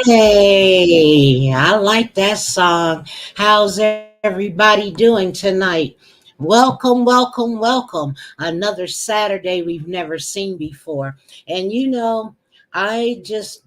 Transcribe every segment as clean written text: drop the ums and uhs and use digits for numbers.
Hey, I like that song. How's everybody doing tonight? Welcome, welcome, welcome. Another Saturday we've never seen before. And I just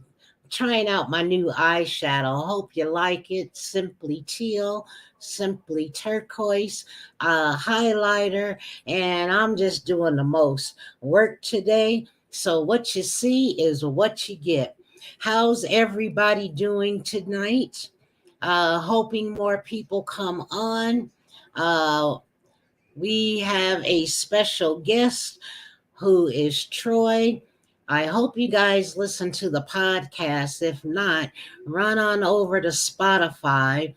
trying out my new eyeshadow. Hope you like it. Simply teal, simply turquoise, highlighter, and I'm just doing the most work today. So what you see is what you get. How's everybody doing tonight? Hoping more people come on. Uh, we have a special guest who is Troy. I hope you guys listen to the podcast. If not, run on over to Spotify.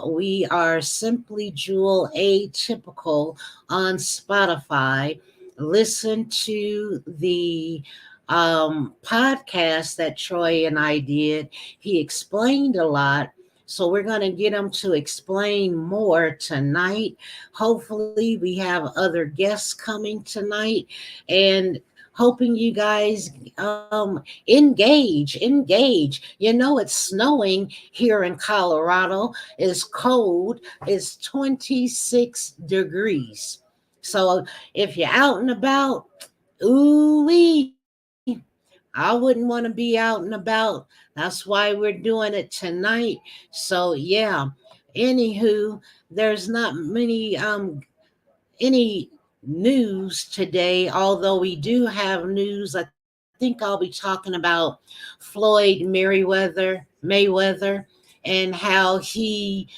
We are Simply Jewel Atypical on Spotify. Listen to the podcast that Troy and I did. He explained a lot. So we're going to get him to explain more tonight. Hopefully, we have other guests coming tonight, and hoping you guys engage. It's snowing here in Colorado. It's cold. It's 26 degrees. So if you're out and about, ooh wee, I wouldn't want to be out and about. That's why we're doing it tonight. So yeah. Anywho, there's not any news today, although we do have news. I think I'll be talking about Floyd Mayweather, and how he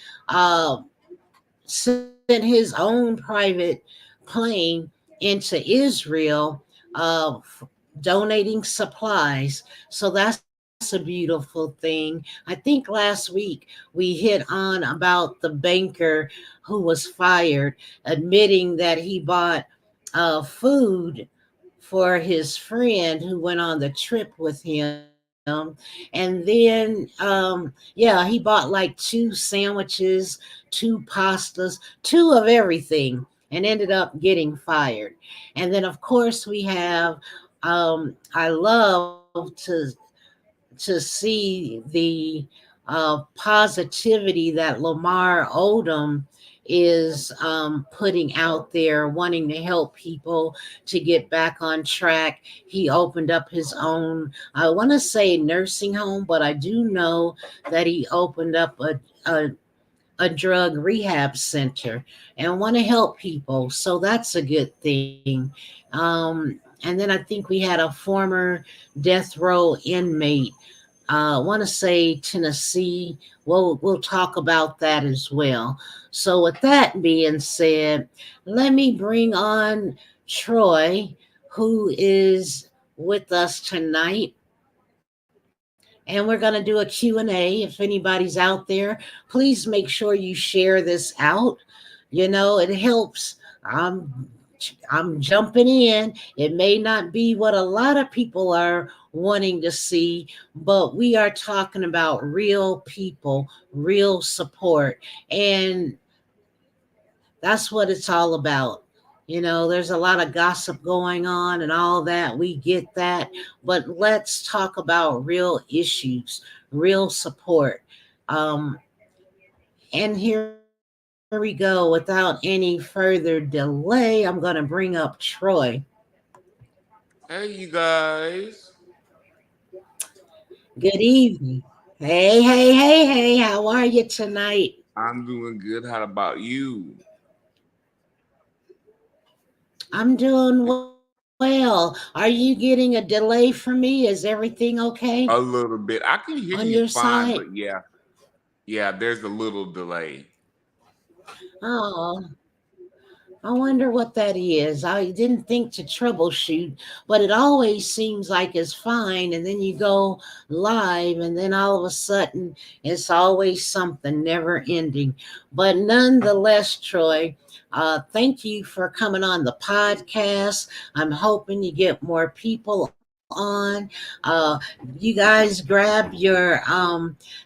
sent his own private plane into Israel, donating supplies. So that's a beautiful thing. I think last week we hit on about the banker who was fired, admitting that he bought food for his friend who went on the trip with him. And then, yeah, he bought like two sandwiches, two pastas, two of everything, and ended up getting fired. And then, of course, we have, I love to see the positivity that Lamar Odom is putting out there, wanting to help people to get back on track. He opened up his own, I want to say nursing home, but I do know that he opened up a drug rehab center and want to help people. So that's a good thing. And then I think we had a former death row inmate. I want to say Tennessee. We'll talk about that as well. So with that being said, let me bring on Troy, who is with us tonight. And we're going to do a Q&A. If anybody's out there, please make sure you share this out. It helps. I'm jumping in. It may not be what a lot of people are wanting to see, but we are talking about real people, real support. And that's what it's all about. There's a lot of gossip going on and all that. We get that. But let's talk about real issues, real support. Um, and here we go. Without any further delay, I'm going to bring up Troy. Hey, you guys. Good evening. Hey, hey, hey, hey. How are you tonight? I'm doing good. How about you? I'm doing well. Are you getting a delay from me? Is everything okay A little bit. I can on hear your you side? fine, but yeah, there's a little delay. Oh, I wonder what that is. I didn't think to troubleshoot, but it always seems like it's fine. And then you go live, and then all of a sudden, it's always something never ending. But nonetheless, Troy, thank you for coming on the podcast. I'm hoping you get more people on. You guys grab your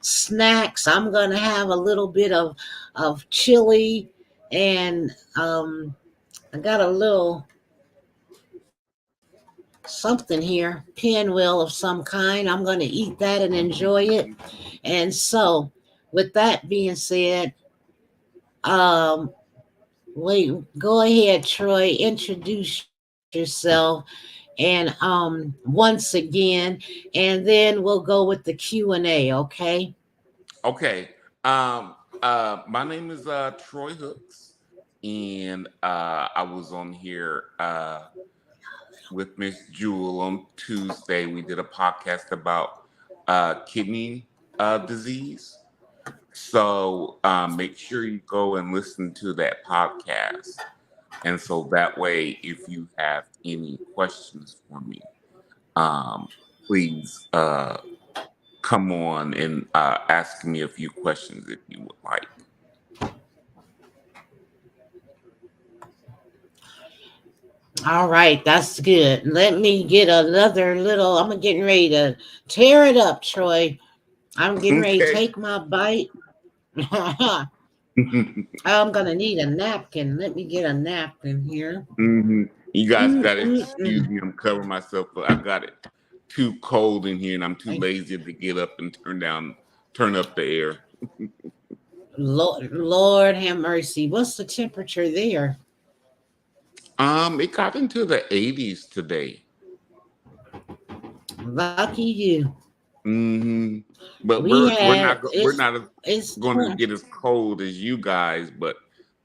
snacks. I'm going to have a little bit of chili and I got a little something here, pinwheel of some kind. I'm going to eat that and enjoy it. And so, with that being said, um, wait, go ahead, Troy. Introduce yourself, and once again, and then we'll go with the Q&A. Okay. Okay. My name is Troy Hooks, and I was on here with Miss Jewel on Tuesday. We did a podcast about kidney disease. So make sure you go and listen to that podcast. And so that way, if you have any questions for me, um, please come on and ask me a few questions if you would like. All right, that's good. Let me get another little. I'm getting ready to tear it up, Troy. I'm getting ready to Okay. take my bite. I'm gonna need a napkin. Let me get a napkin here. You guys got to excuse Mm-mm-mm. me. I'm covering myself, but I got it too cold in here, and I'm too lazy to get up and turn up the air. Lord have mercy. What's the temperature there? It got into the 80s today. Lucky you. hmm But We we're had we're not it's going to 20. get as cold as you guys, but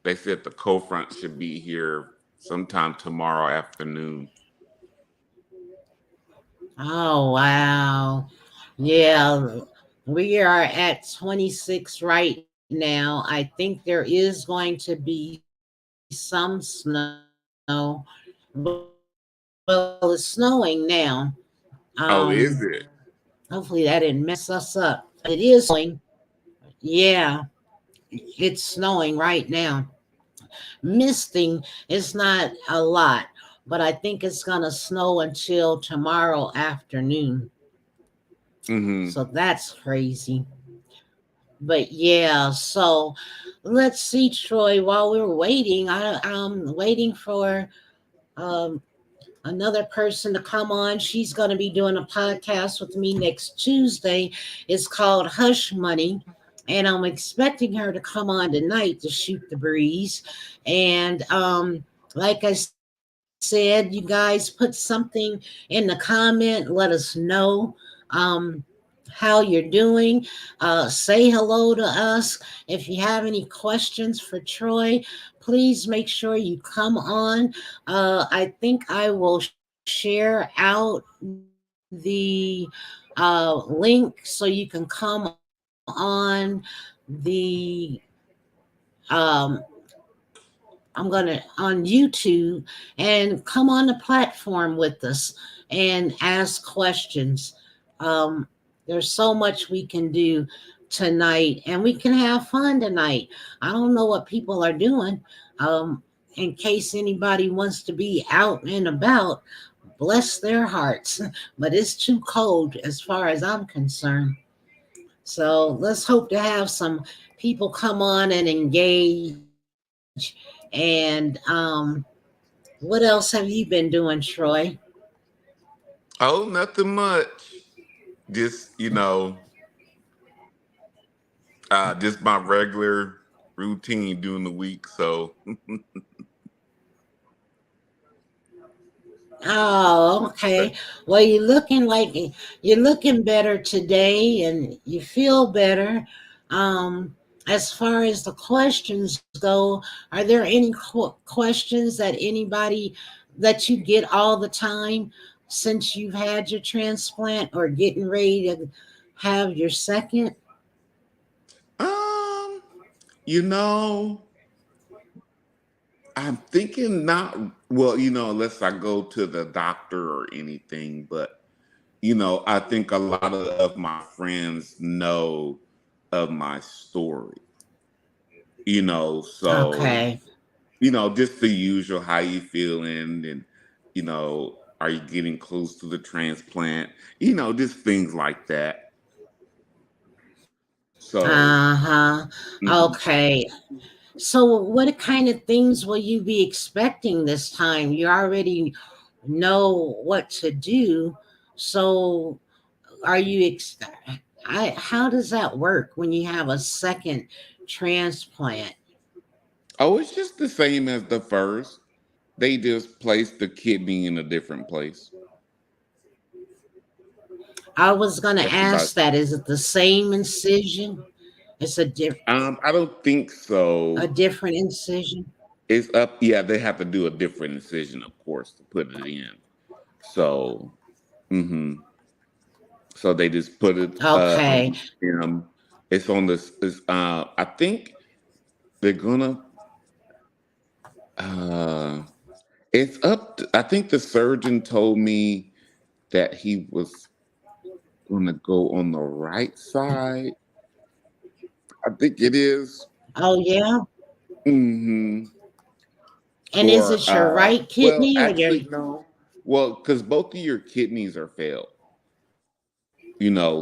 they said the cold front should be here sometime tomorrow afternoon. Oh wow. Yeah, we are at 26 right now. I think there is going to be some snow. Well, it's snowing now. Um, Hopefully that Oh, didn't is mess it? us up. But it is snowing. Yeah, it's snowing right now. Misting is not a lot, but I think it's gonna snow until tomorrow afternoon. So hmm that's crazy. But yeah, so let's see, Troy. While we're waiting, I'm waiting for um, another person to come on. She's going to be doing a podcast with me next Tuesday. It's called Hush Money. And I'm expecting her to come on tonight to shoot the breeze. And like I said, you guys put something in the comment. Let us know um, how you're doing. Say hello to us. If you have any questions for Troy, please make sure you come on. I think I will share out the link so you can come on the um, I'm gonna on YouTube and come on the platform with us and ask questions. Um, there's so much we can do tonight, and we can have fun tonight. I don't know what people are doing. Um, in case anybody wants to be out and about, bless their hearts. But it's too cold as far as I'm concerned. So let's hope to have some people come on and engage. And what else have you been doing, Troy? Oh, nothing much. Just just my regular routine during the week. So Oh, okay. Well, you're looking better today, and you feel better. As far as the questions go, are there any questions that anybody that you get all the time since you've had your transplant or getting ready to have your second? um, you know, I'm thinking not well, unless I go to the doctor or anything, but I think a lot of my friends know of my story, so Okay. just the usual, how you feeling, and are you getting close to the transplant, just things like that. So, Uh-huh. mhm. Okay. So what kind of things will you be expecting this time? You already know what to do. So are you how does that work when you have a second transplant? Oh, it's just the same as the first. They just place the kidney in a different place. I was going to That's about. ask that. Is it the same incision? It's I don't think a so. different incision. It's up. Yeah, they have to do a different incision, of course, to put it in. So, hmm so they just put it Okay. on him. It's on this. Is I think they're gonna. Uh, it's up. I think the surgeon told me that he was gonna go on the right side. I think it is. Oh yeah. Hmm And is For it your right well, kidney or your actually no. Well, because both of your kidneys are failed.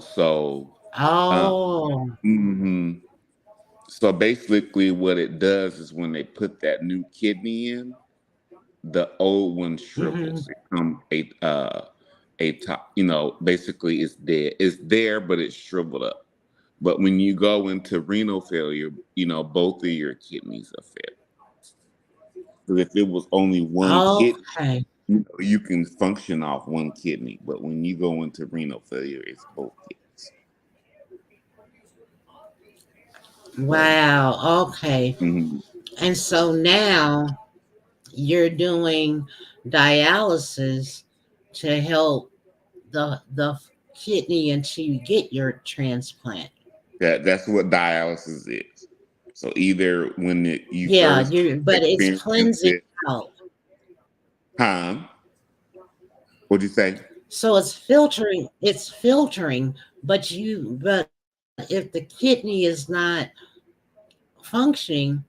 So uh, Oh. hmm so basically what it does is when they put that new kidney in, the old one Hmm. shrivels. It come a top, basically it's dead. It's there, but it's shriveled up. But when you go into renal failure, both of your kidneys are failed. So if it was only one kidney, Okay. you can function off one kidney. But when you go into renal failure, it's both kidneys. So, Wow. Okay. mhm. And so now you're doing dialysis to help the kidney until you get your transplant. That's what dialysis is. So either when you Yeah, first you but it's experience cleansing it, out. huh? What'd you say? So it's filtering, but if the kidney is not functioning,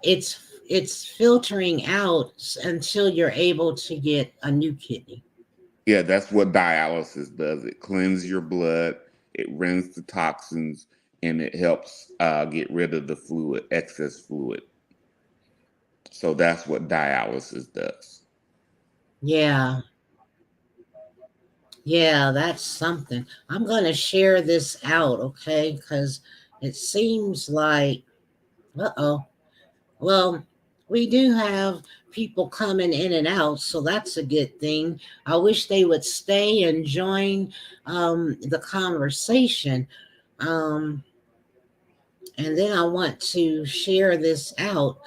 it's filtering out until you're able to get a new kidney. Yeah, that's what dialysis does. It cleanses your blood, it rinses the toxins, and it helps get rid of the fluid, excess fluid. So that's what dialysis does. Yeah. Yeah, that's something. I'm going to share this out, okay? Cuz it seems like uh-oh. Well, we do have people coming in and out, so that's a good thing. I wish they would stay and join the conversation. Um, and then I want to share this out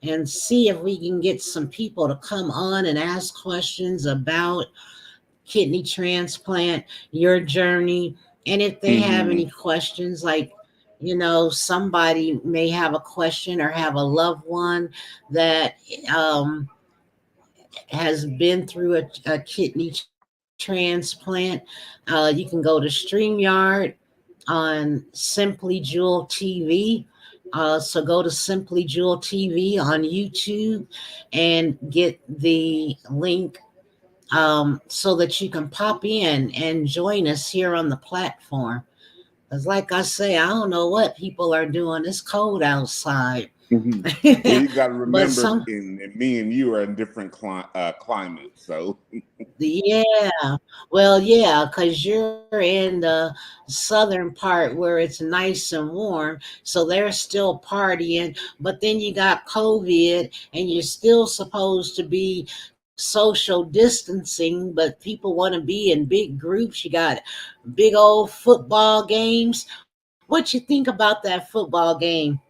and see if we can get some people to come on and ask questions about kidney transplant, your journey, and if they have Hmm any questions, like, somebody may have a question or have a loved one that um, has been through a kidney transplant. You can go to StreamYard on Simply Jewel TV. So go to Simply Jewel TV on YouTube and get the link so that you can pop in and join us here on the platform. Because, like I say, I don't know what people are doing. It's cold outside. hmm Well, you got to But remember, some, me and you are in different climates. So, yeah, well, yeah, because you're in the southern part where it's nice and warm. So they're still partying. But then you got COVID and you're still supposed to be social distancing, but people want to be in big groups. You got big old football games. What you think about that football game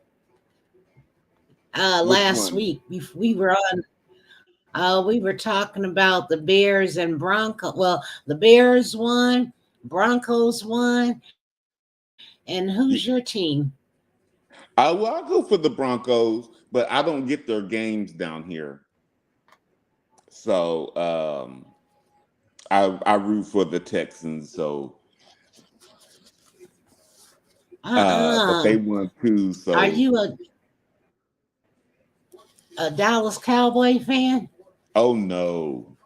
which last one? week? We were talking about the Bears and Broncos. Well, the Bears won, Broncos won, and who's your team? Well, I'll go for the Broncos, but I don't get their games down here. So I root for the Texans. So but Uh-uh. they won too. Are So you a Dallas Cowboy fan? oh no,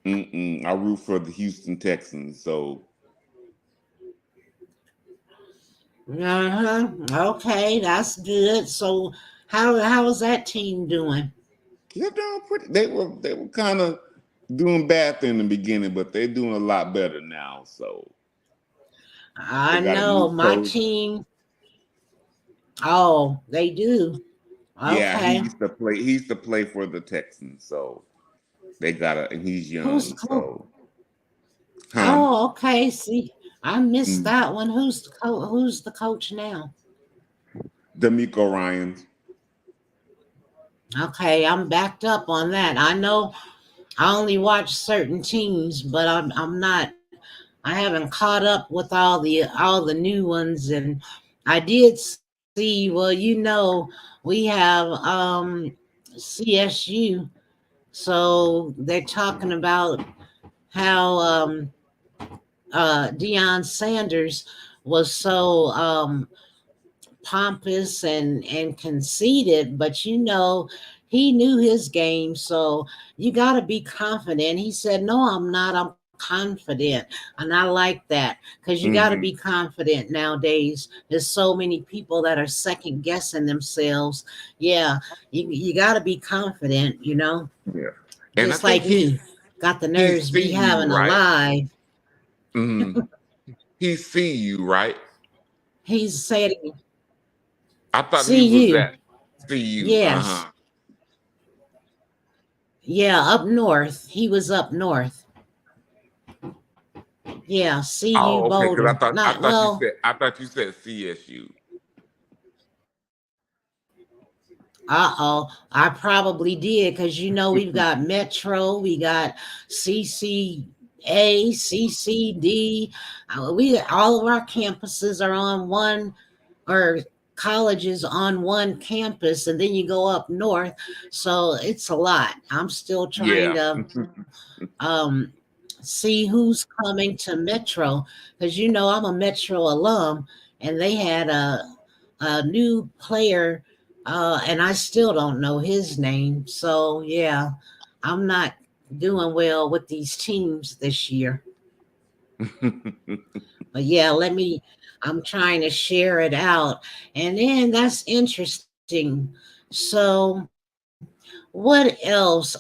I root for the Houston Texans. So Uh-huh. Okay, that's good. So how is that team doing? they're doing pretty. They were kind of doing bad in the beginning, but they're doing a lot better now. So they I got a new know my coach. team. Oh, they do. Yeah, Okay. He used to play for the Texans. So they got a, and he's Who's the young. coach? So, huh? Oh, okay. See, I missed Mm. that one. Who's the coach now? D'Amico Ryans. Okay, I'm backed up on that. I know I only watch certain teams, but I'm not. I haven't caught up with all the new ones, and I did see. Well, we have CSU, so they're talking about how Deion Sanders was so pompous and conceited, but he knew his game, so you got to be confident. He said, "No, I'm not. I'm confident," and I like that because you got to be Hmm. confident nowadays. There's so many people that are second guessing themselves. Yeah, you got to be confident. Yeah, and I Just think like me, got the he nerves see be you having a right. live. Hmm. He see you right. He's saying, I thought he "See was you." at see you. Uh Yes. huh. Yeah, up north. He was up north. Yeah, CU Oh, okay. Because Boulder. I Not thought you well. said CSU. I probably did because we've got Metro, we got CCA, CCD. We all of our campuses are on one, or colleges on one campus, and then you go up north. So it's a lot. I'm still trying Yeah. to see who's coming to Metro because I'm a Metro alum, and they had a new player, and I still don't know his name. So yeah, I'm not doing well with these teams this year. But yeah, I'm trying to share it out, and then that's interesting. So what else?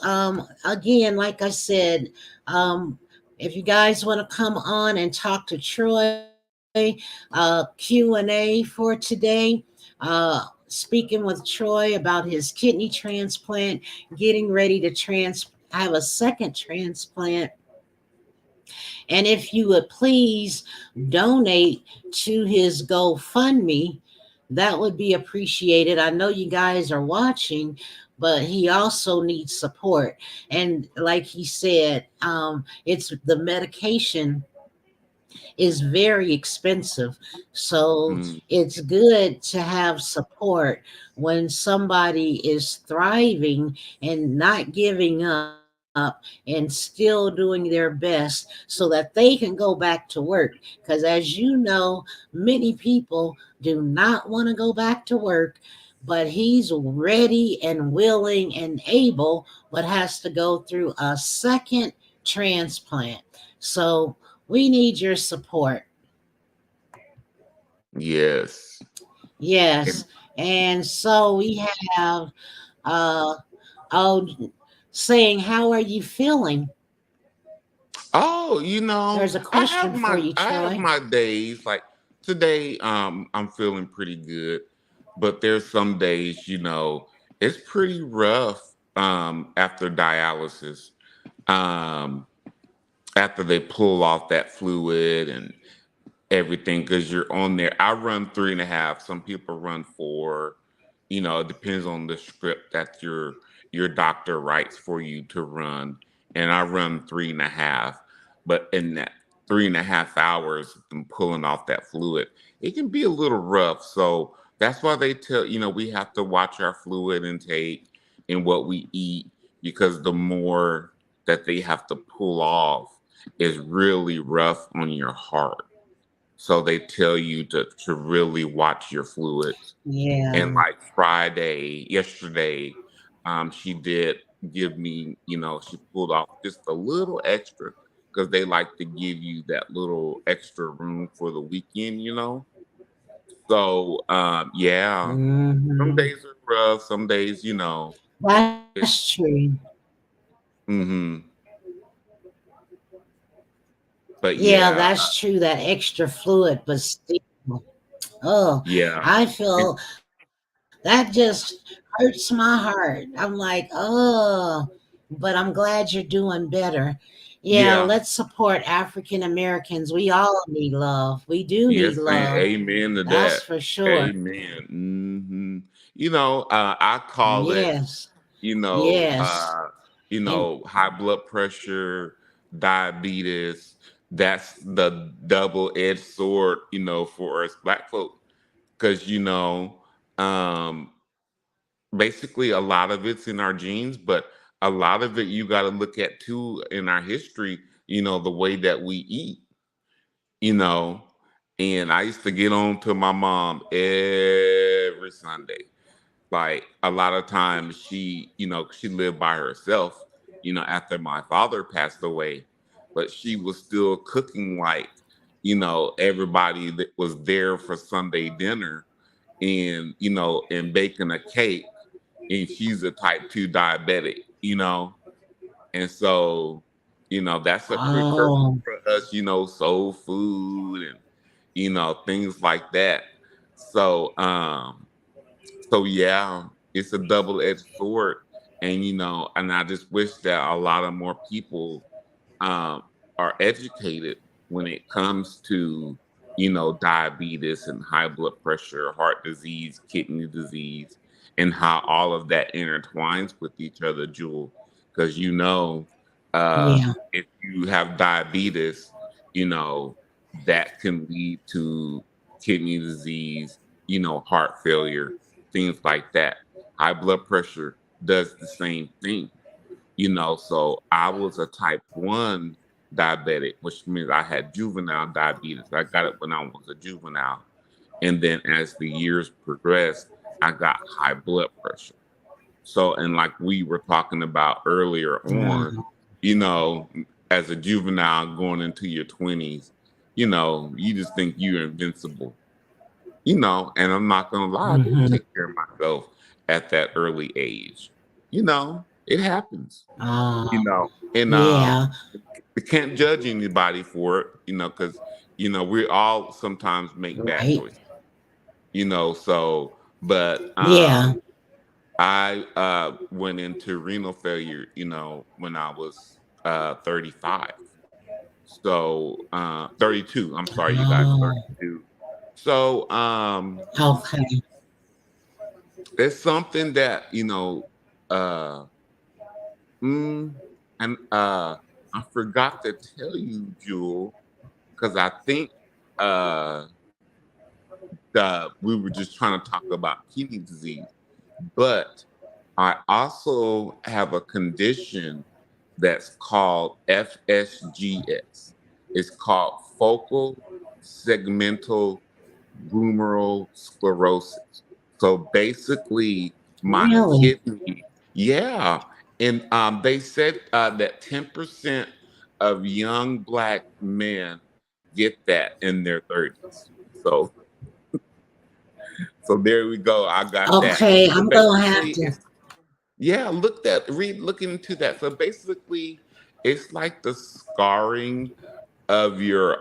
Again, like I said, um, if you guys want to come on and talk to Troy, Q&A for today. Speaking with Troy about his kidney transplant, getting ready to have a second transplant. And if you would please donate to his GoFundMe, that would be appreciated. I know you guys are watching, but he also needs support. And like he said, it's the medication is very expensive. So Mm. it's good to have support when somebody is thriving and not giving up and still doing their best so that they can go back to work. Because as you know, many people do not want to go back to work, but he's ready and willing and able, but has to go through a second transplant. So we need your support. Yes. Yes. And, And so we have uh oh saying, how are you feeling? oh, There's a question for you, I have Troy. my days. Like today, I'm feeling pretty good, but there's some days, it's pretty rough. After dialysis, um, after they pull off that fluid and everything, because you're on there. I run 3.5. Some people run 4. It depends on the script that your doctor writes for you to run. And I run 3.5. But in that 3.5 hours, I'm pulling off that fluid. It can be a little rough. So That's why they tell, we have to watch our fluid intake and what we eat, because the more that they have to pull off is really rough on your heart. So they tell you to really watch your fluids. And Yeah. like yesterday, she did give me, she pulled off just a little extra, because they like to give you that little extra room for the weekend. So, yeah, some Hmm. days are rough, some days, That's it's, true. hmm but Yeah, yeah, that's true. That extra fluid, but still, oh, yeah, I and feel that just hurts my heart. I'm like, oh, but I'm glad you're doing better. Yeah, yeah, let's support African Americans. We all need love. We do need yes, man, love. amen to That's that. for sure. Amen. I call it, Yes. Yes. And high blood pressure, diabetes. That's the double-edged sword, for us black folk. Because, um, basically a lot of it's in our genes, but a lot of it you got to look at too in our history, the way that we eat, you know. And I used to get on to my mom every Sunday. Like a lot of times she lived by herself, after my father passed away, but she was still cooking like, everybody that was there for Sunday dinner, and, and baking a cake, and she's a type 2 diabetic, and so, that's a precursor oh, for us, soul food and, things like that. So, yeah, it's a double-edged sword, and and I just wish that a lot of more people um, are educated when it comes to diabetes and high blood pressure, heart disease, kidney disease, and how all of that intertwines with each other, Jewel. Because yeah. if you have diabetes, you know that can lead to kidney disease, heart failure, things like that. High blood pressure does the same thing. So I was a type 1 diabetic, which means I had juvenile diabetes. I got it when I was a juvenile. And then as the years progressed, I got high blood pressure. So, and like we were talking about earlier on, Uh, you know, as a juvenile going into your 20s, you just think you're invincible, and I'm not going to lie, I didn't mhm. take care of myself at that early age. It happens, uh, and yeah. we can't judge anybody for it, because we all sometimes make bad Right. choices, so, but Yeah. I went into renal failure, when I was 35. So 32, I'm sorry you guys, Oh, 32. So okay. it's something that, uh mm, and I forgot to tell you, Jewel, because I think uh we were just trying to talk about kidney disease, but I also have a condition that's called FSGS. It's called focal segmental glomerular sclerosis. So basically, my Really? kidney, yeah. And they said that 10% of young black men get that in their 30s. So there we go. I got that. Okay, So I'm gonna have basically, to. yeah, look into that. So basically, it's like the scarring of your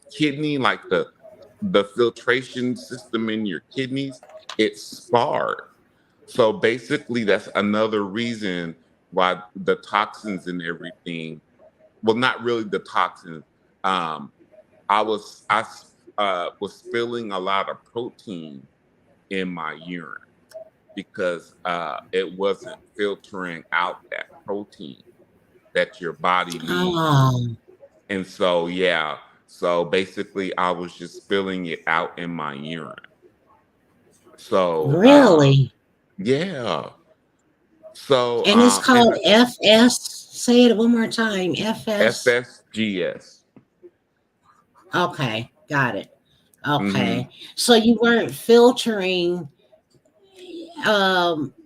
kidney, like the filtration system in your kidneys, it's scarred. So basically, that's another reason why the toxins and everything, well, not really the toxins. Um, I was spilling a lot of protein in my urine because it wasn't filtering out that protein that your body needs. Oh, And so, yeah. So basically, I was just spilling it out in my urine. So Really? yeah. So And it's and called FS. Say it one more time. FS. FSGS. Okay, got it. Hmm. Okay. So you weren't filtering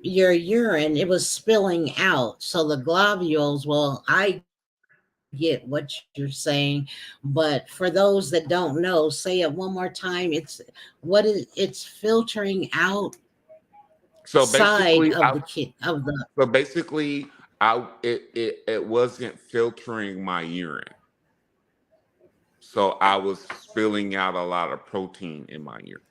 your urine, it was spilling out. So the globules, well, I get what you're saying, but for those that don't know, say it one more time. It's filtering out So side of basically, the I kid of the so basically I it wasn't filtering my urine. So I was spilling out a lot of protein in my urine.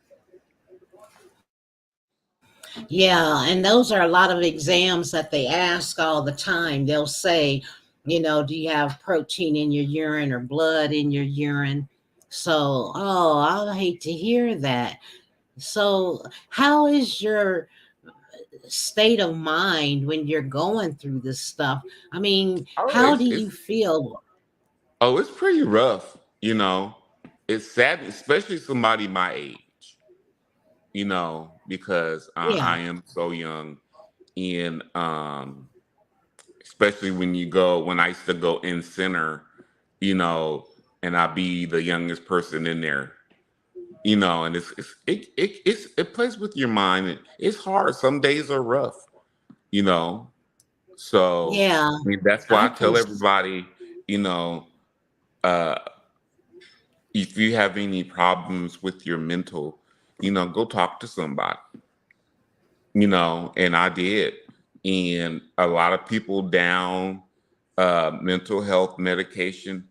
Yeah, and those are a lot of exams that they ask all the time. They'll say, do you have protein in your urine or blood in your urine? So, oh, I hate to hear that. So, how is your state of mind when you're going through this stuff? I mean, Oh, how do you feel? it's pretty rough. It's sad, especially somebody my age. Because Yeah, I am so young, and especially when I used to go in center, you know, and I be the youngest person in there, and it plays with your mind. It's hard. Some days are rough, you know. So yeah, I mean, that's why I I can. tell everybody, you know, uh, if you have any problems with your mental, go talk to somebody, and I did. And a lot of people down mental health medication.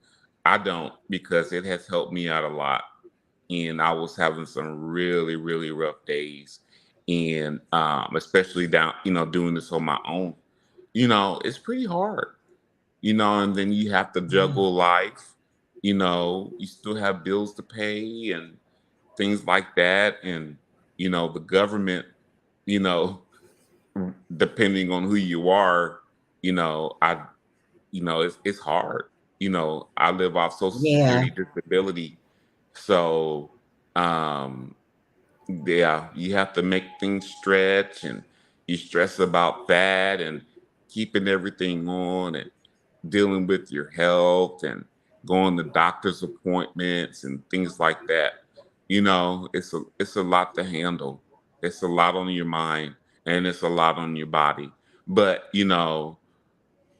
I don't, because it has helped me out a lot. And I was having some really, really rough days. And especially down, doing this on my own, it's pretty hard, and then you have to juggle life, you still have bills to pay and things like that. And, the government, you know, depending on who you are, I, it's hard. I live off Social Yeah, Security disability. So, um, yeah, you have to make things stretch, and you stress about that and keeping everything on and dealing with your health and going to doctor's appointments and things like that. It's a lot to handle. It's a lot on your mind, and it's a lot on your body. But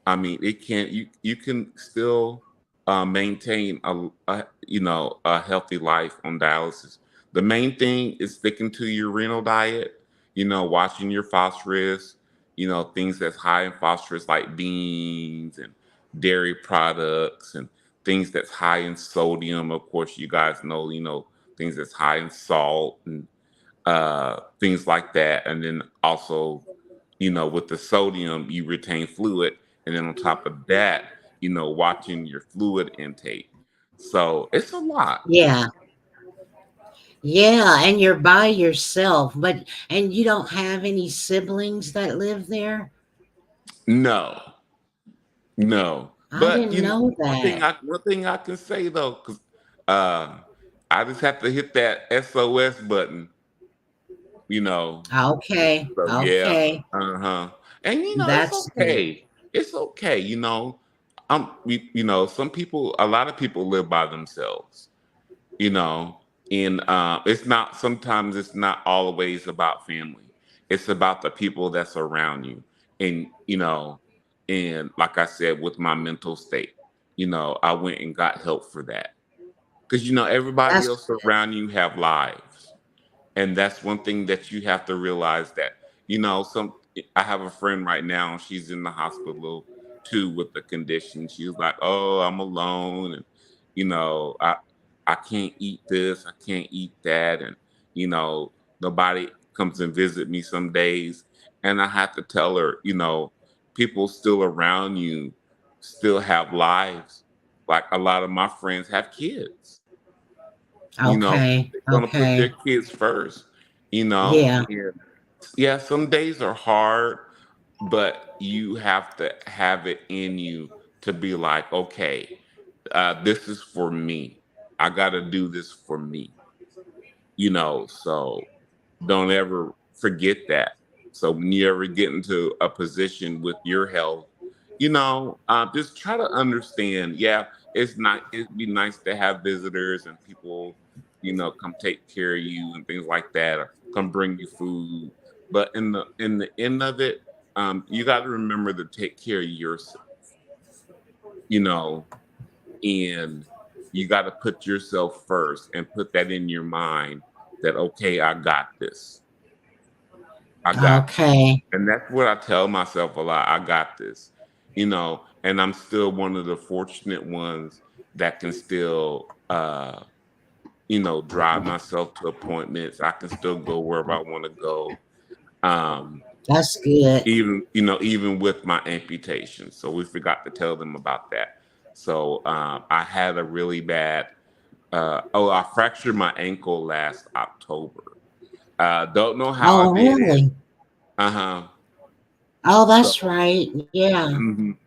I mean, you can still maintain a healthy life on dialysis. The main thing is sticking to your renal diet. Watching your phosphorus. Things that's high in phosphorus like beans and dairy products, and things that's high in sodium. Of course, you guys know. Things that's high in salt and things like that. And then also, with the sodium, you retain fluid. And then on top of that, watching your fluid intake. So it's a lot. yeah, yeah. And you're by yourself, and you don't have any siblings that live there? No, no. I But didn't know one thing I can say though, because uh, I just have to hit that SOS button. You know, Okay, So yeah, okay. uh-huh. And it's That's good. okay. It's okay, some people, a lot of people live by themselves, you know, and sometimes it's not always about family. It's about the people that's around you. And, and like I said, with my mental state, I went and got help for that. Because everybody That's else around you have lives, and that's one thing that you have to realize, that some I have a friend right now, she's in the hospital too with the condition. She was like, oh, I'm alone, and you know i I can't eat this, I can't eat that, and you know nobody comes and visit me some days. And I have to tell her, people still around you still have lives. Like, a lot of my friends have kids. okay. They're gonna put their Okay. kids first. Yeah. And yeah, some days are hard, but you have to have it in you to be like, okay, this is for me. I got to do this for me, so don't ever forget that. So when you ever get into a position with your health, just try to understand. Yeah, it's not. It'd be nice to have visitors and people, come take care of you and things like that, or come bring you food. But in the end of it, you got to remember to take care of yourself. You know, and you got to put yourself first and put that in your mind that okay, I got this. I got Okay. And that's what I tell myself a lot. I got this, and I'm still one of the fortunate ones that can still, drive myself to appointments. I can still go wherever I want to go. Um, That's good. even with my amputation. So we forgot to tell them about that. So I had a really bad, I fractured my ankle last October. Don't know how I Oh, did it. really? Uh-huh. Oh, So, that's right. Yeah. mhm.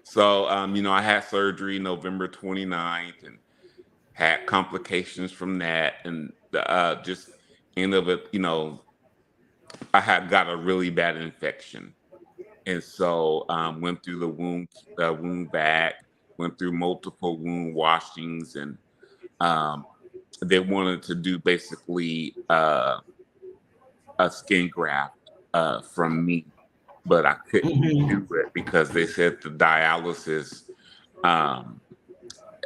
So, I had surgery November 29th and had complications from that. And just end of it, I had got a really bad infection. And so went through the wound vac, went through multiple wound washings, and um, they wanted to do basically a skin graft from me, but I couldn't Hmm. do it because they said the dialysis, um,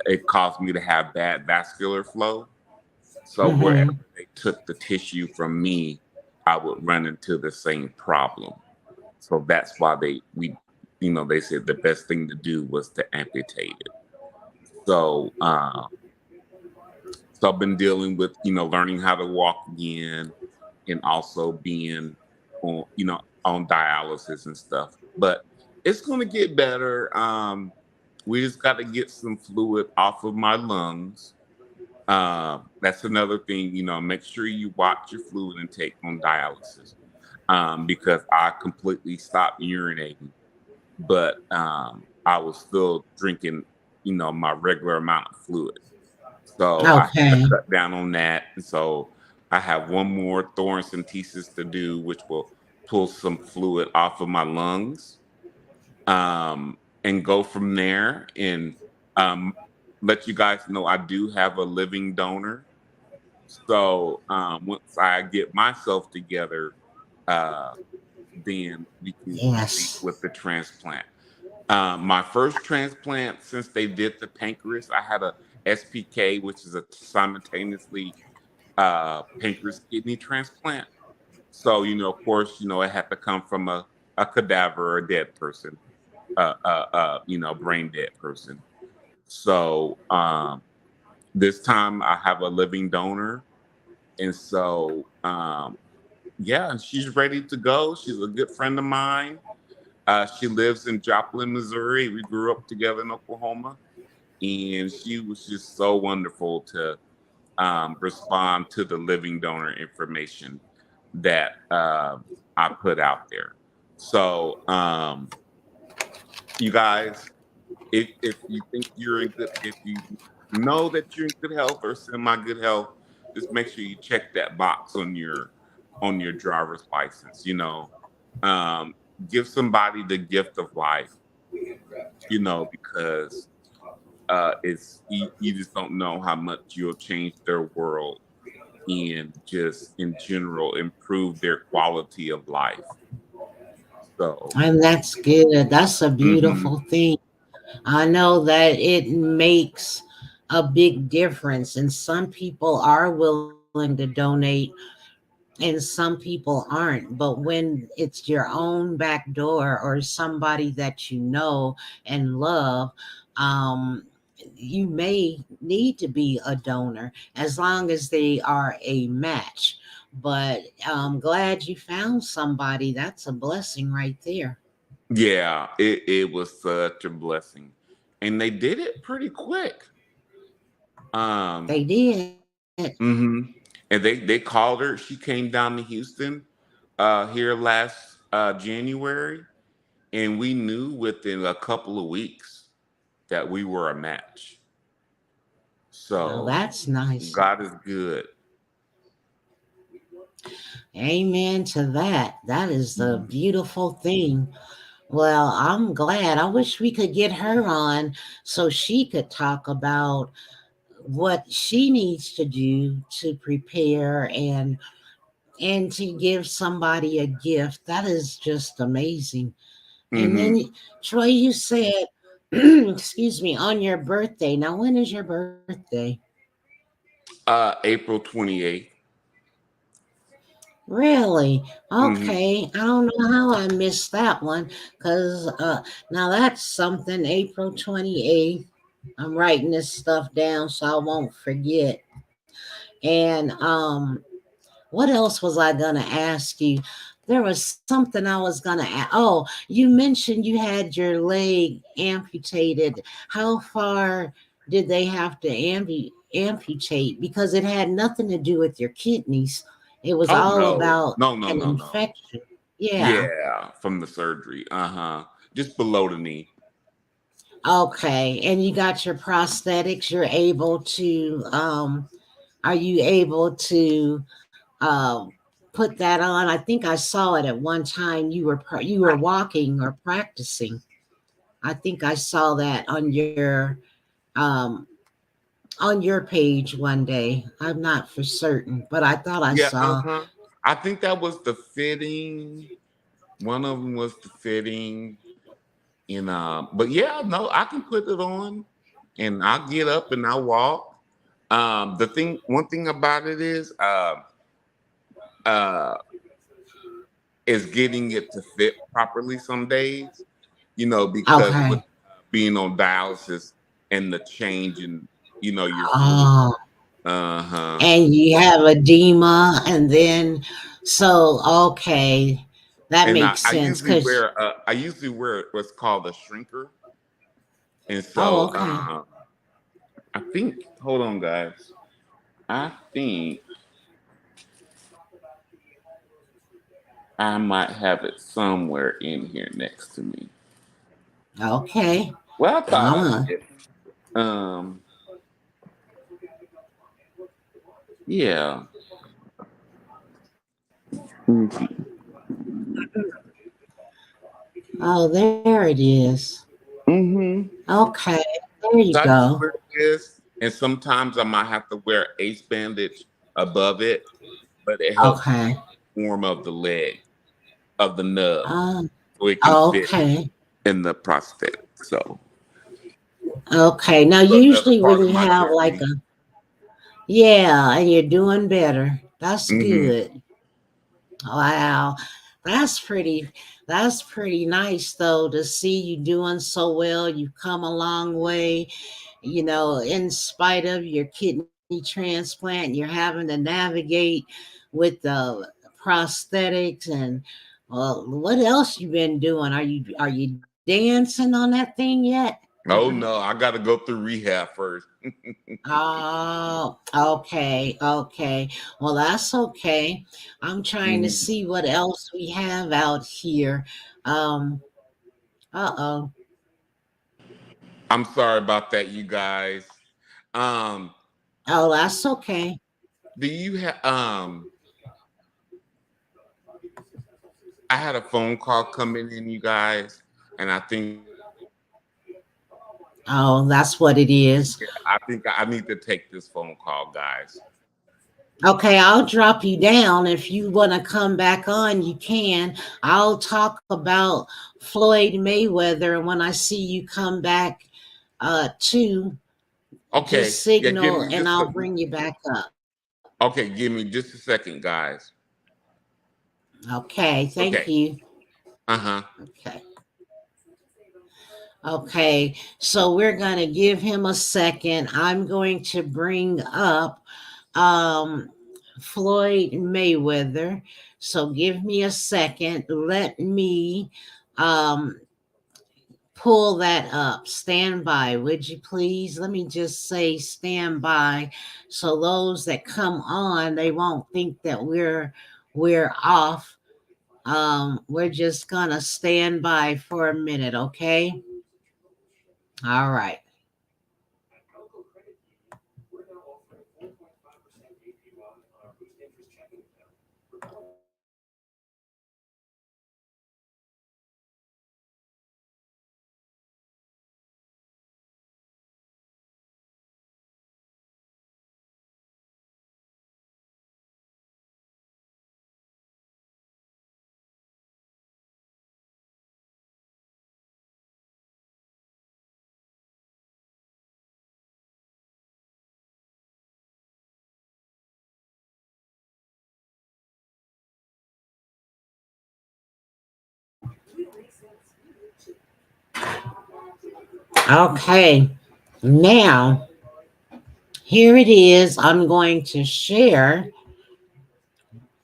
it caused me to have bad vascular flow. So wherever Hmm. they took the tissue from me, I would run into the same problem. So that's why they said the best thing to do was to amputate it. So, so I've been dealing with, learning how to walk again, and also being on dialysis and stuff. But it's going to get better. We just got to get some fluid off of my lungs. That's another thing, make sure you watch your fluid intake on dialysis, because I completely stopped urinating, but I was still drinking, my regular amount of fluid. So I had to Okay. cut down on that. And so I have one more thoracentesis to do, which will pull some fluid off of my lungs, and go from there. And um, let you guys know I do have a living donor. So once I get myself together, uh, then we can proceed Yes. with the transplant. My first transplant, since they did the pancreas, I had a SPK, which is a simultaneously pancreas kidney transplant. So, of course, it had to come from a cadaver or a dead person, brain dead person. So this time I have a living donor. And so, yeah, she's ready to go. She's a good friend of mine. She lives in Joplin, Missouri. We grew up together in Oklahoma. And she was just so wonderful to respond to the living donor information that I put out there. So, you guys, if you think you're in good, if you know that you're in good health or semi good health, just make sure you check that box on your driver's license. Um, give somebody the gift of life. Because you just don't know how much you'll change their world and just in general improve their quality of life. So, And that's good. That's a mhm. beautiful thing. I know that it makes a big difference, and some people are willing to donate and some people aren't. But when it's your own back door or somebody that you know and love, um, you may need to be a donor as long as they are a match. But I'm glad you found somebody. That's a blessing right there. Yeah, it was such a blessing. And they did it pretty quick. Um, They did. mhm. And they called her. She came down to Houston here last January, and we knew within a couple of weeks that we were a match. Oh, So that's nice. God is good. Amen to that. That is the Mhm. beautiful thing. Well, I'm glad. I wish we could get her on so she could talk about what she needs to do to prepare and to give somebody a gift. That is just amazing. And then Mhm. Troy, you said excuse me, on your birthday. Now when is your birthday? April 28th. Really? Mhm. Okay. I don't know how I missed that one because now that's something. April 28th. I'm writing this stuff down so I won't forget. And what else was I gonna ask you? There was something I was gonna ask. Oh, you mentioned you had your leg amputated. How far did they have to amputate? Because it had nothing to do with your kidneys. It was Oh all no. about No, no, an no, no. infection. Yeah. Yeah, from the surgery. Uh-huh. Just below the knee. Okay. And you got your prosthetics. You're able to are you able to put that on? I think I saw it at one time. You were walking or practicing. I think I saw that um, on your page one day. I'm not for certain, but I thought I Yeah, saw. uh-huh. I think that was the fitting. One of them was the fitting. And but yeah, no, I can put it on and I'll get up and I'll walk. The thing one thing about it uh is getting it to fit properly some days, because with Okay. being on dialysis and the change in, your fluid. Oh, Uh-huh. and you have edema, and then so okay, that And makes sense. Cause I usually wear what's called a shrinker. And oh, so okay, I think, hold on guys. I think I might have it somewhere in here next to me. okay. Well, I thought I'm I a, did. Um, yeah. Mm-hmm. oh, there it is. Okay, there you So I just go. wear this, and sometimes I might have to wear ace bandage above it, but it helps Okay. the form of the leg, of the nub, Um, so it can fit okay. in the prosthetic. So, Okay. Now, so that's usually part when of you my have like journey. a, yeah, and you're doing better. That's Hmm. good. Wow. That's pretty, that's pretty nice though to see you doing so well. You've come a long way, in spite of your kidney transplant, you're having to navigate with the prosthetics and well, what else you been doing? Are you dancing on that thing yet? Oh no, I got to go through rehab first. Oh, okay, okay. Well, that's okay. I'm trying to Mhm. see what else we have out here. Um, uh-oh. I'm sorry about that, you guys. Um, Oh, that's okay. do you have I had a phone call coming in, you guys, and I think Oh, that's what it is. I need to take this phone call, guys. Okay, I'll drop you down. If you want to come back on, you can. I'll talk about Floyd Mayweather, and when I see you come back, too, Okay, just yeah, give signal me and I'll bring you back up. give me just a second, guys. Okay, thank Okay. you. Uh-huh. Okay. Okay, so we're going to give him a second. I'm going to bring up um, Floyd Mayweather. So give me a second. Let me um, pull that up. Stand by, would you please? Let me just say stand by so those that come on, they won't think that we're off. We're just gonna stand by for a minute, okay? All right. Okay, now here it is. I'm going to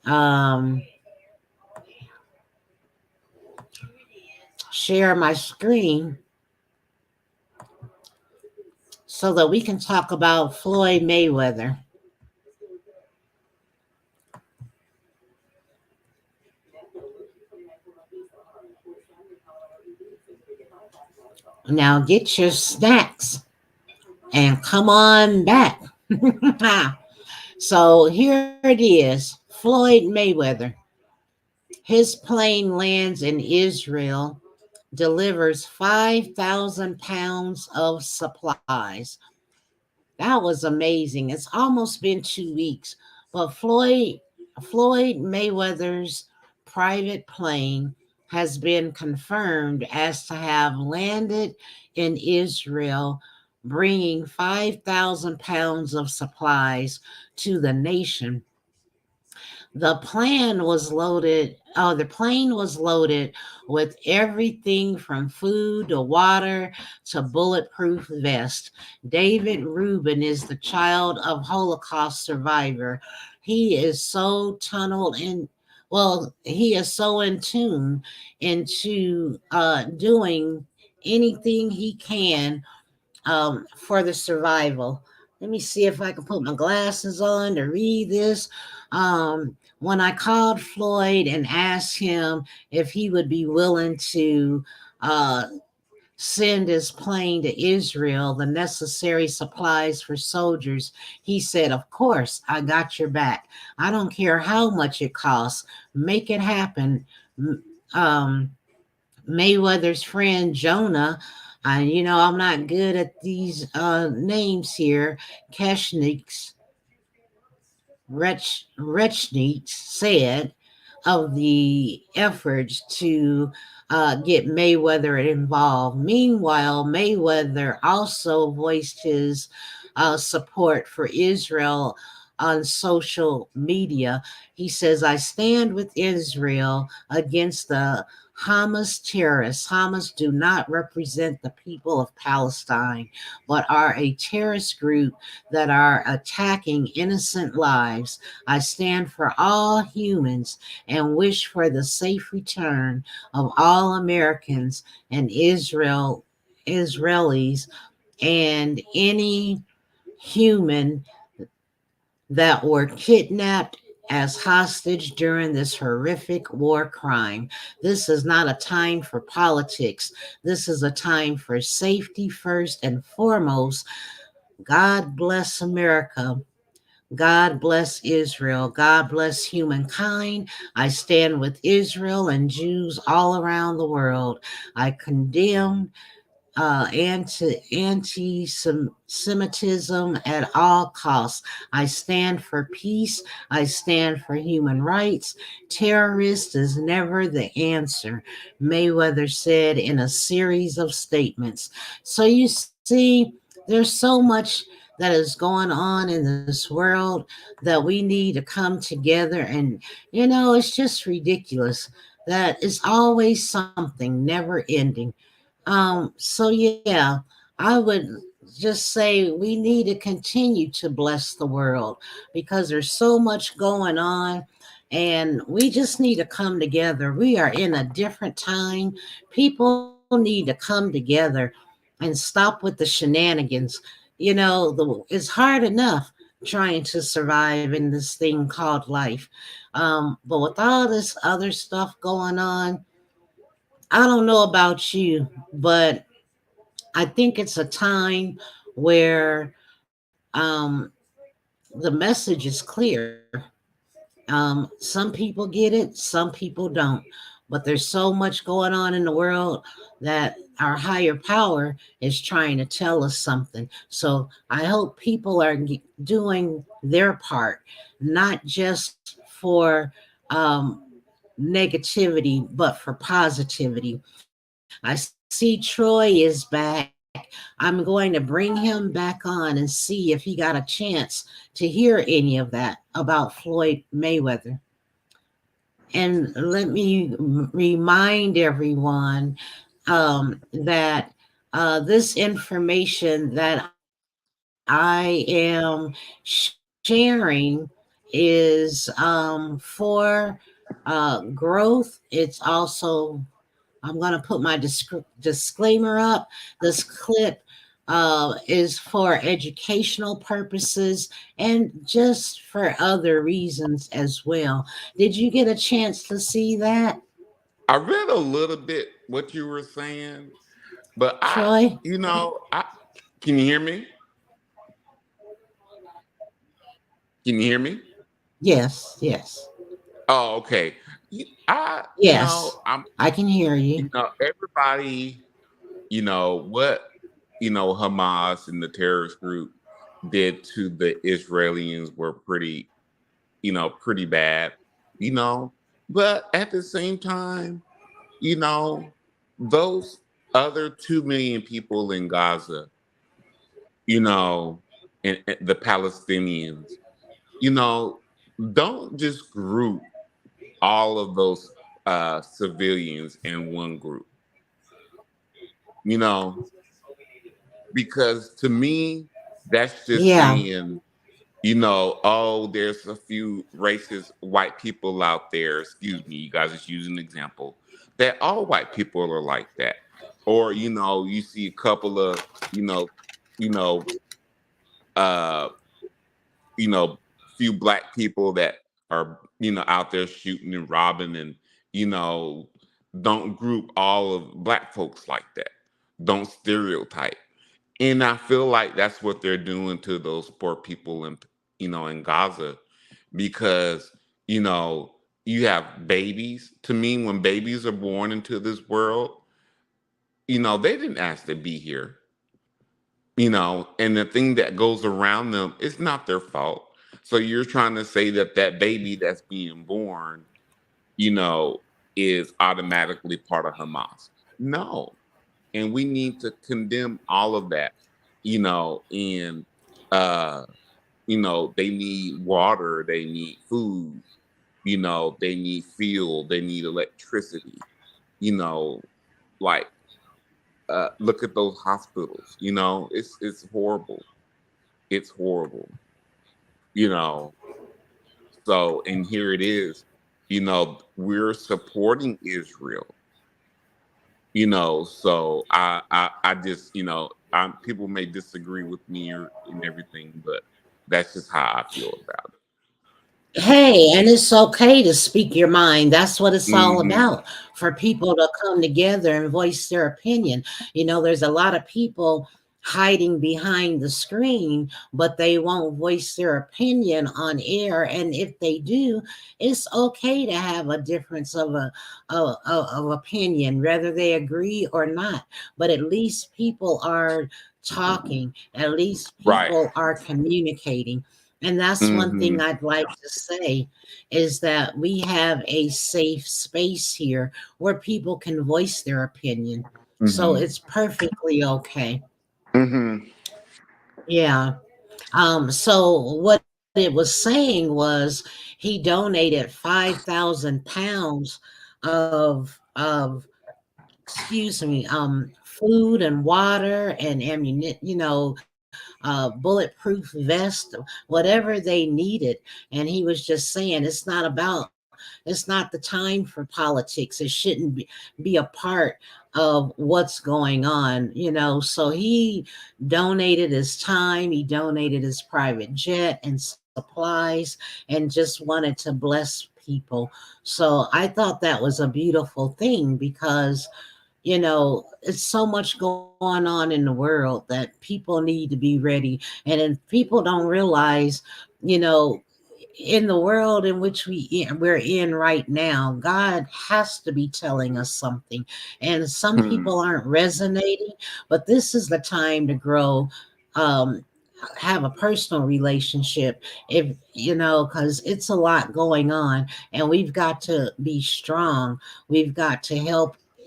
um, share my screen so that we can talk about Floyd Mayweather. Now get your snacks and come on back. So here it is, Floyd Mayweather. His plane lands in Israel, delivers 5,000 pounds of supplies. That was amazing. It's almost been 2 weeks, but Floyd Mayweather's private plane has been confirmed as to have landed in Israel, bringing 5,000 pounds of supplies to the nation. The plane was loaded with everything from food to water to bulletproof vest. David Rubin is the child of Holocaust survivor. He is so tunneled in, well, he is so in tune into doing anything he can for the survival. Let me see if I can put my glasses on to read this. When I called Floyd and asked him if he would be willing to uh, send his plane to Israel, the necessary supplies for soldiers, he said, "Of course, I got your back. I don't care how much it costs. Make it happen." Um, Mayweather's friend Jonah, I'm not good at these names here. Keshniks, Rechniks said of the efforts to get Mayweather involved. Meanwhile, Mayweather also voiced his support for Israel on social media. He says, "I stand with Israel against the Hamas terrorists. Hamas do not represent the people of Palestine, but are a terrorist group that are attacking innocent lives. I stand for all humans and wish for the safe return of all Americans and Israelis and any human that were kidnapped as hostage during this horrific war crime. This is not a time for politics. This is a time for safety first and foremost. God bless America. God bless Israel. God bless humankind. I stand with Israel and Jews all around the world. I condemn anti-Semitism at all costs. I stand for peace. I stand for human rights. Terrorist is never the answer," Mayweather said in a series of statements. So you see, there's so much that is going on in this world that we need to come together. And, it's just ridiculous that it's always something never ending. So yeah, I would just say we need to continue to bless the world because there's so much going on and we just need to come together. We are in a different time. People need to come together and stop with the shenanigans. It's hard enough trying to survive in this thing called life. But with all this other stuff going on, I don't know about you, but I think it's a time where the message is clear. Some people get it, some people don't. But there's so much going on in the world that our higher power is trying to tell us something. So I hope people are doing their part, not just for negativity, but for positivity. I see Troy is back. I'm going to bring him back on and see if he got a chance to hear any of that about Floyd Mayweather. And let me remind everyone that this information that I am sharing is for growth. It's also, I'm going to put my disclaimer up. This clip is for educational purposes and just for other reasons as well. Did you get a chance to see that, I read a little bit what you were saying, but Troy? I can you hear me? Can you hear me? Yes, yes, Oh, okay. yes. I'm, I can hear you. everybody, what, Hamas and the terrorist group did to the Israelis were pretty bad, you know, but at the same time, you know, those other 2 million people in Gaza, you know, and the Palestinians, you know, don't just group all of those civilians in one group, you know, because to me, that's just Yeah, saying, oh, there's a few racist white people out there. Excuse me, you guys just use an example that all white people are like that. Or, you see a couple of, you know, you know, uh, few black people that are, out there shooting and robbing and, you know, don't group all of black folks like that. Don't stereotype. And I feel like that's what they're doing to those poor people in Gaza because, you know, you have babies. To me, when babies are born into this world, they didn't ask to be here, and the thing that goes around them, it's not their fault. So you're trying to say that that baby that's being born, you know, is automatically part of Hamas. No. And we need to condemn all of that, and uh, they need water, they need food, they need fuel, they need electricity, you know, like look at those hospitals, it's horrible. It's horrible, you know. So, and here it is, we're supporting Israel, so I just, people may disagree with me or and everything, but that's just how I feel about hey, and it's okay to speak your mind. That's what it's it. all Hmm. about, for people to come together and voice their opinion. There's a lot of people hiding behind the screen, but they won't voice their opinion on air. And if they do, it's okay to have a difference of opinion, whether they agree or not. But at least people are talking, at least Right. people are communicating. And that's one Hmm. thing I'd like to say, is that we have a safe space here where people can voice their opinion. So Hmm. it's perfectly okay. Hmm. Yeah. So what it was saying was he donated 5,000 pounds of excuse me, food and water and ammunition, bulletproof vest, whatever they needed. And he was just saying, it's not the time for politics. It shouldn't be a part of what's going on, So he donated his time, he donated his private jet and supplies, and just wanted to bless people. So I thought that was a beautiful thing because it's so much going on in the world that people need to be ready. And if people don't realize, you know, in the world in which we're in right now, God has to be telling us something. And some Hmm. people aren't resonating, but this is the time to grow. Um, have a personal relationship, if because it's a lot going on, and we've got to be strong. We've got to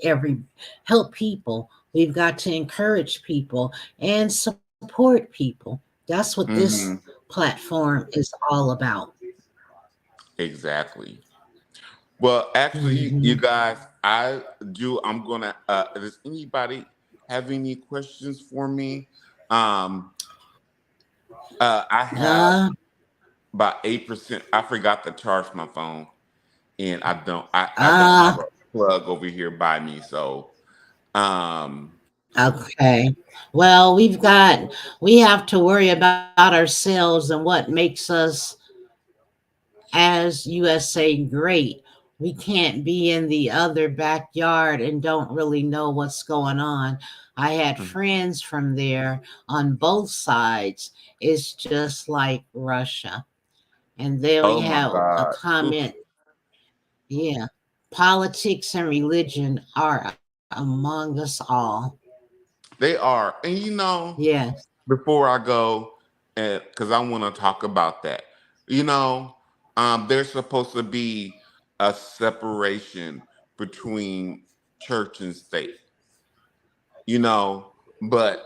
every help people. We've got to encourage people and support people. That's what this Hmm. platform is all about. Exactly. Well, actually, you Hmm. guys, I'm gonna. Does anybody have any questions for me. Um, I have Uh, about 8%. I forgot to charge my phone, and I don't uh, have a plug over here by me. So, um, okay. Well, we have to worry about ourselves and what makes us as USA great. We can't be in the other backyard and don't really know what's going on. I had friends from there on both sides. It's just like Russia. And then we oh my have a God, oof, comment. Yeah. Politics and religion are among us all. they are. And Yes. before I go, because I want to talk about that, you know, there's supposed to be a separation between church and state, but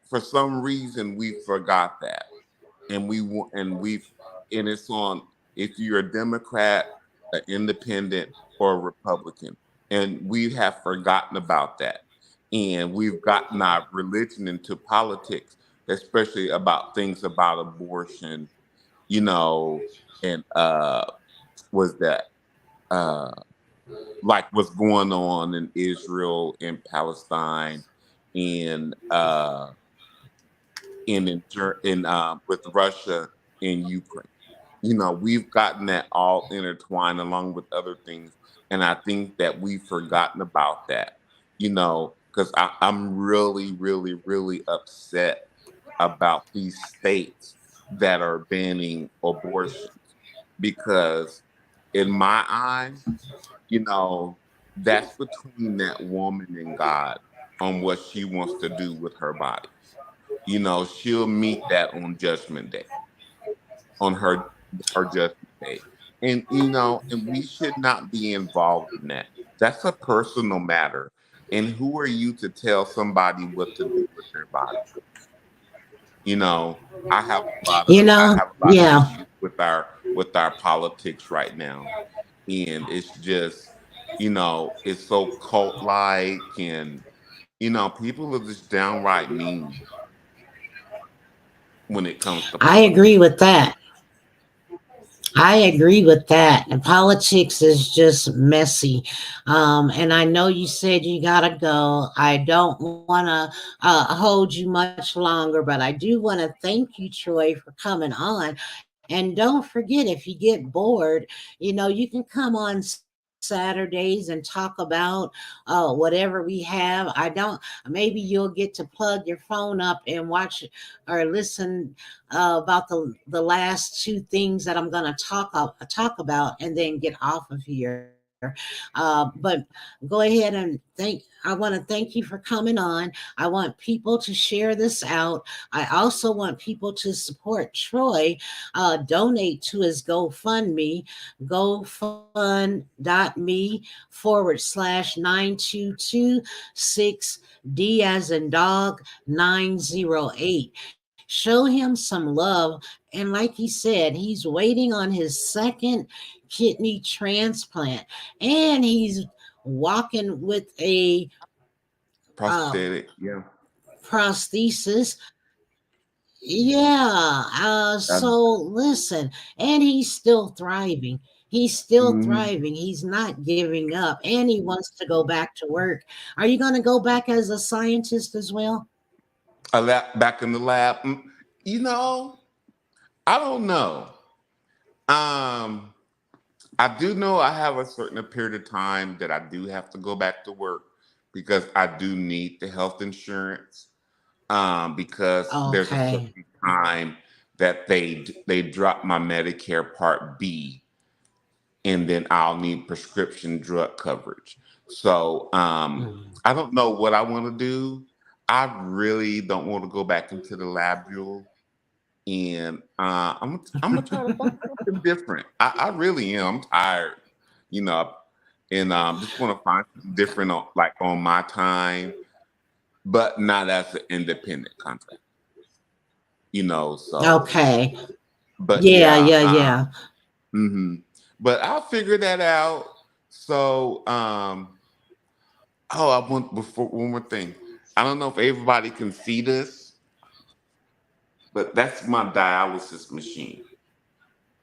for some reason we forgot that, and we want, and we've, and it's on if you're a Democrat, an independent, or a Republican, and we have forgotten about that, and we've gotten our religion into politics, especially about things about abortion, you know, and was that uh like what's going on in Israel and Palestine, and with Russia and Ukraine. We've gotten that all intertwined along with other things, and I think that we've forgotten about that. Because I'm really, really, really upset about these states that are banning abortions, because in my eyes, you know, that's between that woman and God on what she wants to do with her body. She'll meet that on Judgment Day, on her Judgment Day, and we should not be involved in that. That's a personal matter, and who are you to tell somebody what to do with their body? You know, I have a lot of Yeah. issues with our politics right now, and it's just, it's so cult like, and people are just downright mean when it comes to I politics. agree with that. I agree with that. And politics is just messy. And I know you said you got to go. I don't want to hold you much longer, but I do want to thank you, Troy, for coming on. And don't forget, if you get bored, you can come on Saturdays and talk about whatever we have. I don't, maybe you'll get to plug your phone up and watch or listen about the last two things that I'm going to talk about, and then get off of here. But go ahead and I want to thank you for coming on. I want people to share this out. I also want people to support Troy. Donate to his GoFundMe, gofund.me/9226 as in dog 908. Show him some love. And like he said, he's waiting on his second kidney transplant, and he's walking with a uh, Prosthetic, yeah. prosthesis. Yeah. Um, So listen, and he's still thriving. He's still mhm. thriving. He's not giving up, and he wants to go back to work. Are you going to go back as a scientist as well? A lab back in the lab. You know, I don't know. Um, I do know I have a certain period of time that I do have to go back to work, because I do need the health insurance. Because there's a Okay. certain time that they drop my Medicare Part B, and then I'll need prescription drug coverage. So Mm. I don't know what I want to do. I really don't want to go back into the lab, Jewel, and I'm gonna try to find something different. I really am. I'm tired, you know, and just want to find something different on my time, but not as an independent contract. So, Okay. but Yeah, yeah, yeah, yeah. hmm but I'll figure that out. So, Oh, I want before one more thing. I don't know if everybody can see this, but that's my dialysis machine.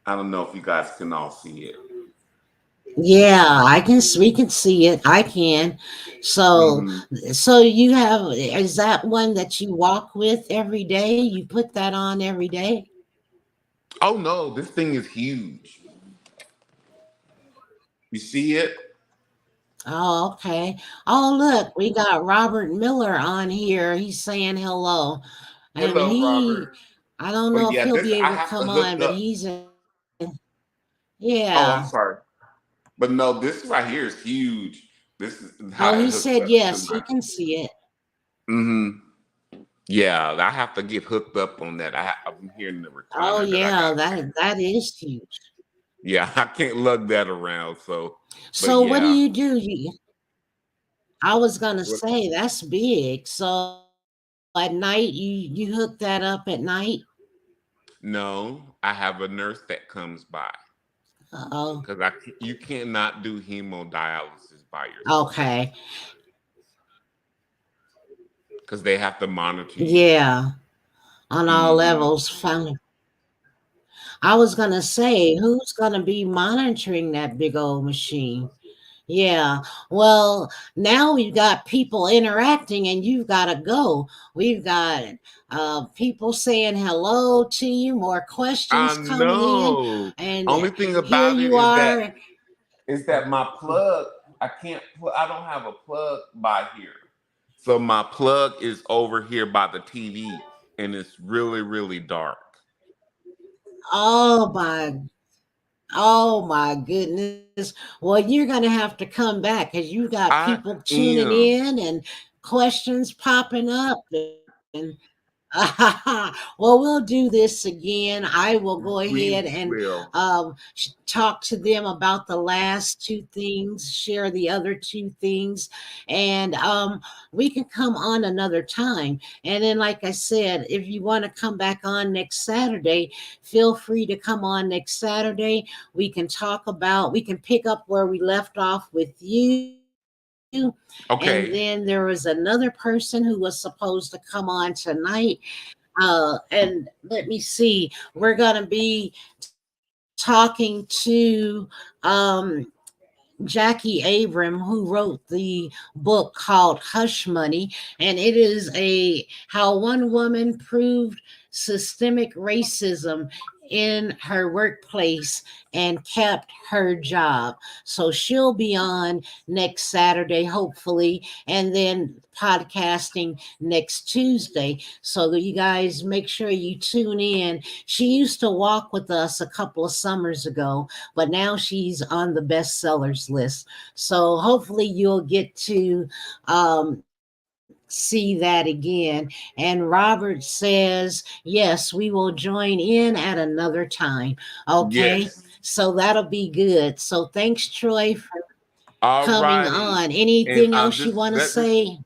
I don't know if you guys can all see it. Yeah, I can. We can see it. I can. So, Hmm. so you have. Is that one that you walk with every day? You put that on every day? Oh no, this thing is huge. You see it? Oh, okay. Oh, look, we got Robert Miller on here. He's saying hello, and Hello, Robert. I don't know But if yeah, he'll this be I able to have to come hook on, but up. he's in. Yeah. Oh, I'm sorry. But no, this right here is huge. This is Oh, how he it hooks said up to yes. He my. can see it. Hmm. Yeah, I have to get hooked up on that. I'm hearing the Oh, recliner that I yeah. got here. That is huge. Yeah, I can't lug that around. So, but So, what do yeah. you do? I was gonna What- say that's big. So at night you hook that up at night? No, I have a nurse that comes by Oh, because you cannot do hemodialysis by yourself okay. because they have to monitor you. Yeah. On all Hmm. levels. I was gonna say, who's gonna be monitoring that big old machine? Yeah. Well, now we've got people interacting and you've got to go. We've got people saying hello to you, more I questions coming in. know. And Only thing here about it you are. is that my plug. I can't. I don't have a plug by here, so my plug is over here by the TV, and it's really really dark. Oh my, oh my goodness. Well, you're going to have to come back because you got I people tuning am. in and questions popping up. And well, we'll do this again. I will go ahead We and will. talk to them about the last two things, share the other two things, and we can come on another time. And then, like I said, if you want to come back on next Saturday, feel free to come on next Saturday. We can pick up where we left off with you. And then there was Okay. another person who was supposed to come on tonight. And let me see, we're going to be talking to Jackie Abram, who wrote the book called Hush Money, and it is a how one woman proved systemic racism in her workplace and kept her job. So she'll be on next Saturday, hopefully, and then podcasting next Tuesday. So that you guys make sure you tune in. She used to walk with us a couple of summers ago, but now she's on the bestsellers list. So hopefully you'll get to see that again. And Robert says, yes, we will join in at another time. Okay. Yes. So that'll be good. So thanks, Troy, for All coming righty. on. And Anything else you want to say?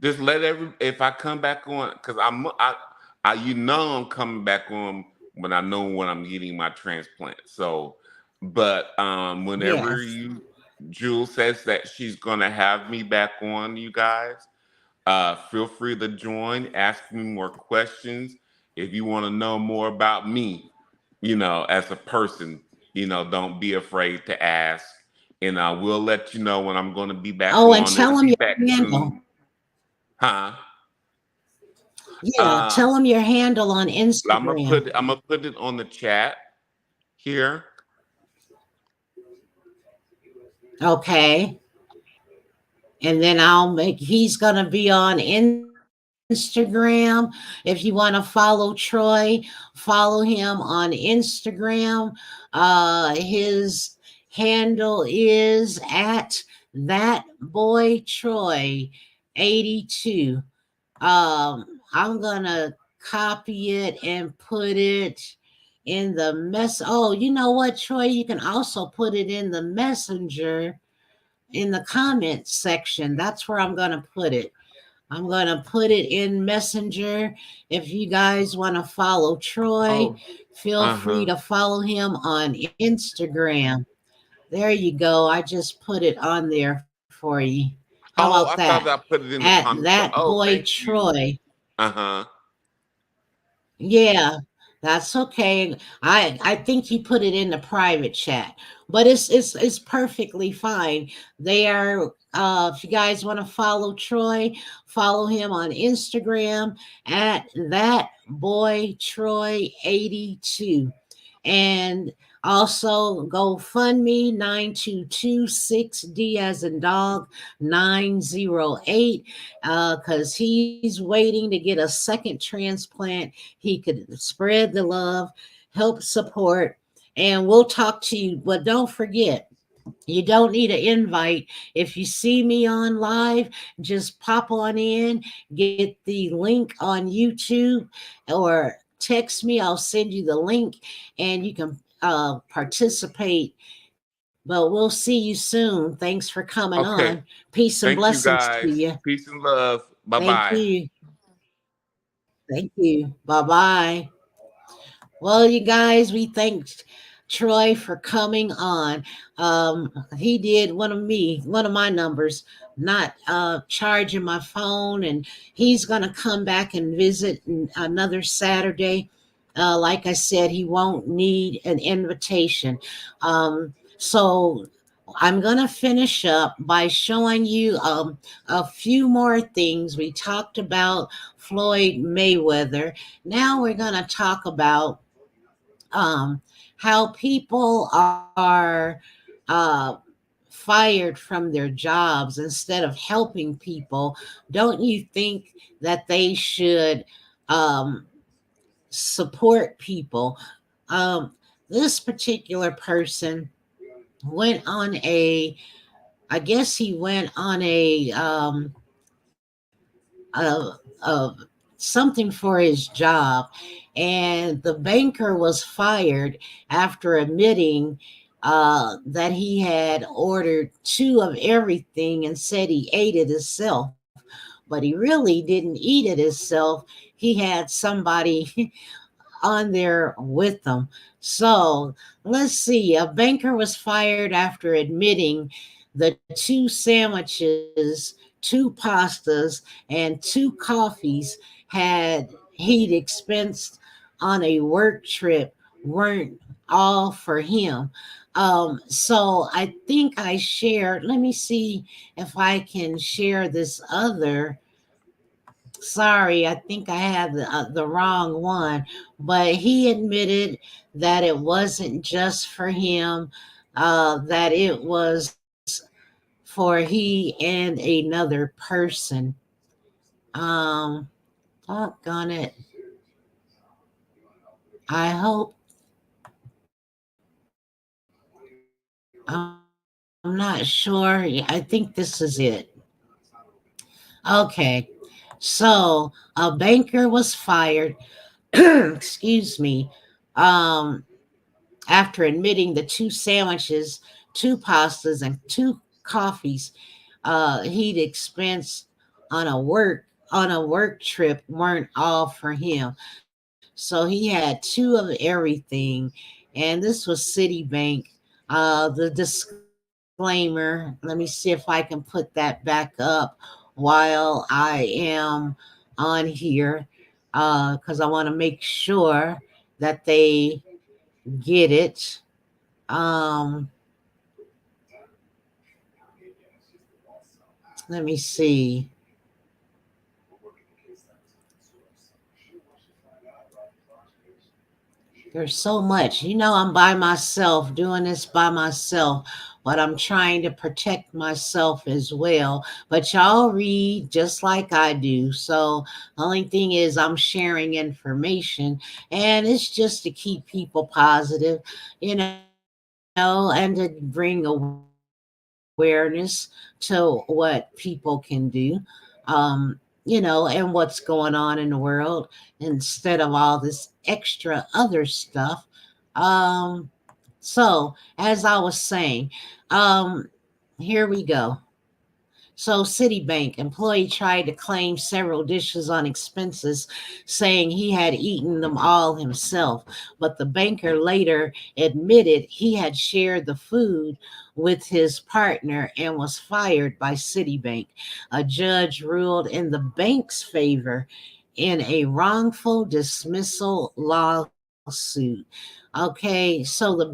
just let every if I come back on because I you know I'm coming back on when I know when I'm getting my transplant. So, but whenever Yes. you Jules says that she's gonna have me back on, you guys, feel free to join. Ask me more questions if you want to know more about me. As a person, don't be afraid to ask, and I will let you know when I'm going to be back Oh, and on. tell It'll them be your back handle. soon. Huh? Yeah, Uh, tell them your handle on Instagram. I'm gonna put it on the chat here. Okay. And then he's going to be on Instagram. If you want to follow Troy, follow him on Instagram. His handle is at that boy Troy 82. I'm going to copy it and put it in the mess. Oh, you know what, Troy? You can also put it in the messenger in the comments section. That's where I'm going to put it. I'm going to put it in Messenger. If you guys want to follow Troy, Oh, feel free uh-huh. to follow him on Instagram. There you go. I just put it on there for you. Oh, How I about thought I that? put it in the comments. At Oh, that thank boy you. Troy. Uh-huh. Yeah, that's okay. I think he put it in the private chat, but it's perfectly fine. They are if you guys want to follow Troy, follow him on Instagram at that boy Troy 82. And also GoFundMe 9226D as in dog 908 because he's waiting to get a second transplant. He could spread the love, help support, and we'll talk to you. But don't forget, you don't need an invite. If you see me on live, just pop on in, get the link on YouTube, or text me. I'll send you the link and you can participate. But we'll see you soon. Thanks for coming on. Okay. Peace and Thank you blessings to guys. you. Peace and love. Thank Bye-bye. you. Thank you. Bye bye. Well, you guys, we thanked Troy for coming on. He did one of my numbers, not charging my phone, and he's gonna come back and visit another Saturday. Like I said, he won't need an invitation. So I'm gonna finish up by showing you a few more things. We talked about Floyd Mayweather. Now we're gonna talk about um, how people are uh, fired from their jobs instead of helping people. Don't you think that they should um, support people? Um, this particular person went on a, I guess he went on a something for his job, and the banker was fired after admitting that he had ordered two of everything and said he ate it himself, but he really didn't eat it himself. He had somebody on there with them. So let's see. A banker was fired after admitting the two sandwiches, two pastas, and two coffees had he'd expensed on a work trip weren't all for him. So I think I shared, let me see if I can share this other. Sorry, I think I had the wrong one, but he admitted that it wasn't just for him, that it was for he and another person. Um, Doggone it. I hope I'm not sure. I think this is it. Okay. So a banker was fired, excuse me, um, after admitting the two sandwiches, two pastas, and two coffees he'd expensed on a work trip weren't all for him. So he had two of everything, and this was Citibank. The disclaimer. Let me see if I can put that back up while I am on here, because I want to make sure that they get it. Um, Let me see. There's so much. I'm by myself, doing this by myself, but I'm trying to protect myself as well. But y'all read just like I do. So the only thing is, I'm sharing information, and it's just to keep people positive, and to bring awareness to what people can do. And what's going on in the world instead of all this extra other stuff. Um, so, as I was saying, here we go. So Citibank employee tried to claim several dishes on expenses, saying he had eaten them all himself. But the banker later admitted he had shared the food with his partner and was fired by Citibank. A judge ruled in the bank's favor in a wrongful dismissal lawsuit. Okay, so the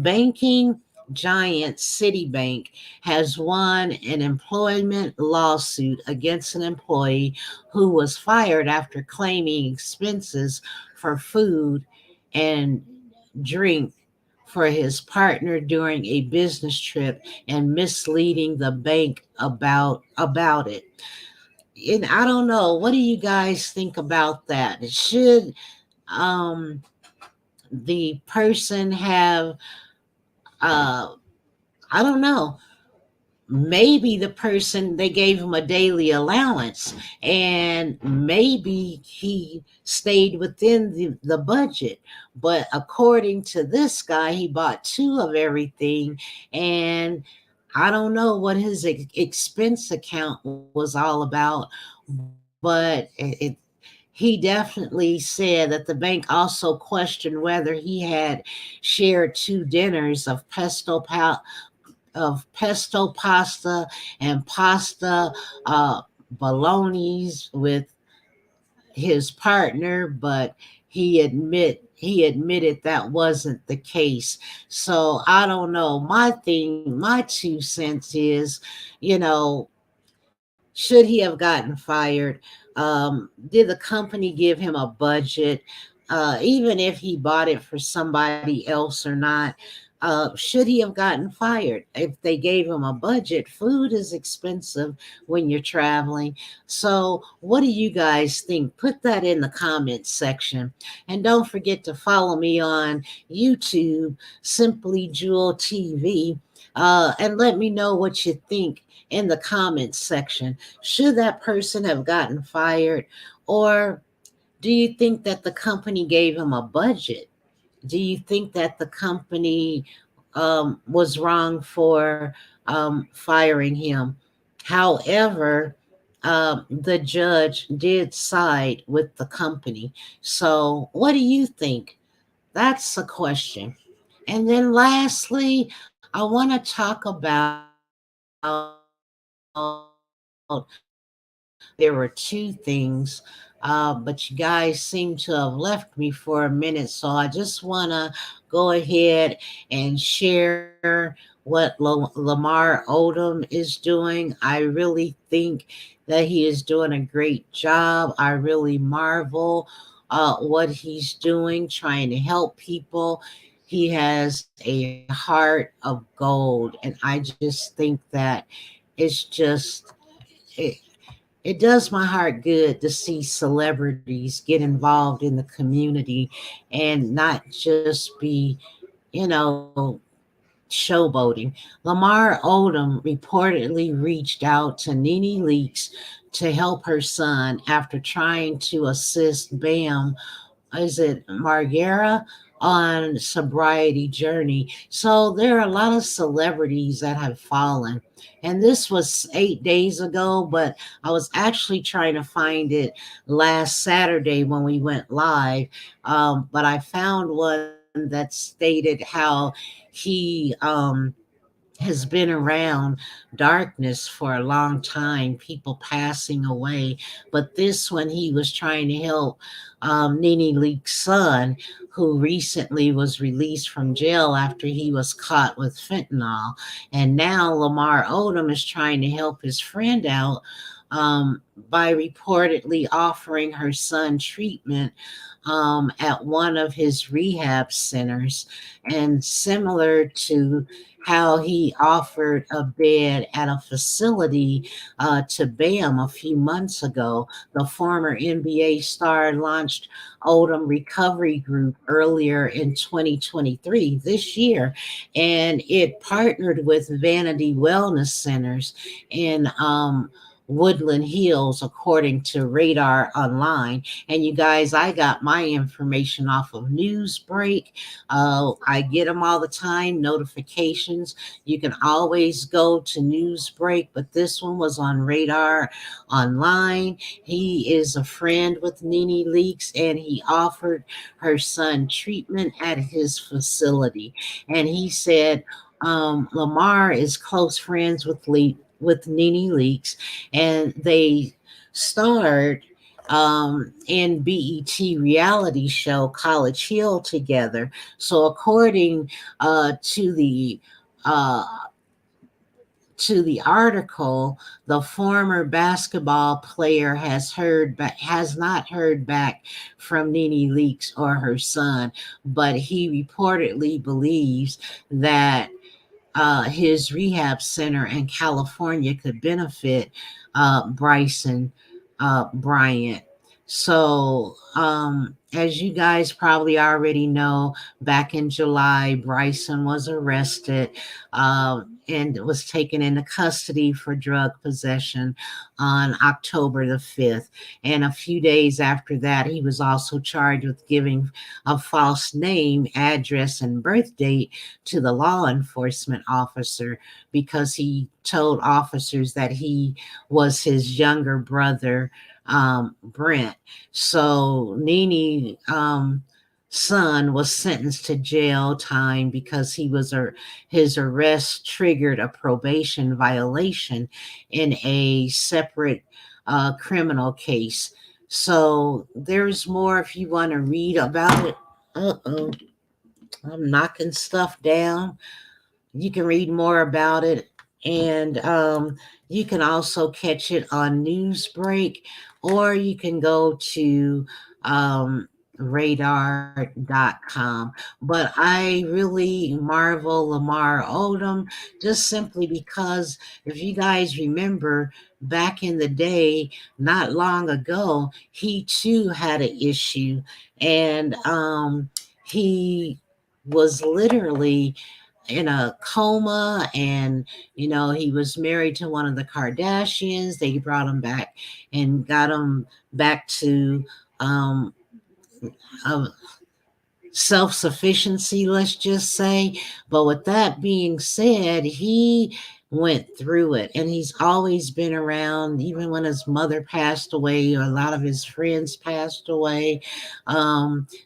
banking giant Citibank has won an employment lawsuit against an employee who was fired after claiming expenses for food and drink for his partner during a business trip and misleading the bank about it. And I don't know, what do you guys think about that? Should um the person have uh I don't know, maybe the person, they gave him a daily allowance and maybe he stayed within the budget, but according to this guy he bought two of everything, and I don't know what his expense account was all about, but he definitely said that the bank also questioned whether he had shared two dinners of pesto pasta and pasta bolognese with his partner, but he admitted that wasn't the case. So I don't know. My 2 cents is, you know, should he have gotten fired? Did the company give him a budget? Even if he bought it for somebody else or not, should he have gotten fired? If they gave him a budget, food is expensive when you're traveling. So, what do you guys think? Put that in the comments section. And don't forget to follow me on YouTube, Simply Jewel TV, and let me know what you think in the comments section. Should that person have gotten fired? Or do you think that the company gave him a budget? Do you think that the company was wrong for firing him? However, the judge did side with the company. So, what do you think? That's a question. And then lastly, I want to talk about there were two things, but you guys seem to have left me for a minute. So I just want to go ahead and share what Lamar Odom is doing. I really think that he is doing a great job. I really marvel what he's doing, trying to help people. He has a heart of gold, and I just think that it's just it, it does my heart good to see celebrities get involved in the community and not just be, showboating. Lamar Odom reportedly reached out to Nene Leakes to help her son after trying to assist Bam, is it Margera, on sobriety journey. So there are a lot of celebrities that have fallen. And this was 8 days ago, but I was actually trying to find it last Saturday when we went live. But I found one that stated how he has been around darkness for a long time, people passing away. But this one, he was trying to help Nene Leakes' son, who recently was released from jail after he was caught with fentanyl. And now Lamar Odom is trying to help his friend out by reportedly offering her son treatment at one of his rehab centers, and similar to how he offered a bed at a facility to Bam a few months ago. The former NBA star launched Odom Recovery Group earlier in 2023, this year, and it partnered with Vanity Wellness Centers in Woodland Hills, according to Radar Online. And you guys, I got my information off of Newsbreak. I get them all the time, notifications. You can always go to Newsbreak, but this one was on Radar Online. He is a friend with Nene Leakes, and he offered her son treatment at his facility. And he said, Lamar is close friends with Nene Leakes, and they starred in BET reality show College Hill together. So according uh, to the article, the former basketball player has not heard back from Nene Leakes or her son, but he reportedly believes that his rehab center in California could benefit Bryson Bryant. So, as you guys probably already know, back in July, Bryson was arrested and was taken into custody for drug possession on October the 5th. And a few days after that, he was also charged with giving a false name, address, and birth date to the law enforcement officer because he told officers that he was his younger brother, Brent. So Nene son was sentenced to jail time because his arrest triggered a probation violation in a separate criminal case. So there's more if you want to read about it. Uh-oh, I'm knocking stuff down. You can read more about it, and you can also catch it on Newsbreak, or you can go to radar.com. But I really marvel Lamar Odom just simply because if you guys remember back in the day, not long ago, he too had an issue, and he was literally in a coma, and he was married to one of the Kardashians. They brought him back and got him back to um a self-sufficiency, let's just say. But with that being said, he went through it, and he's always been around even when his mother passed away or a lot of his friends passed away.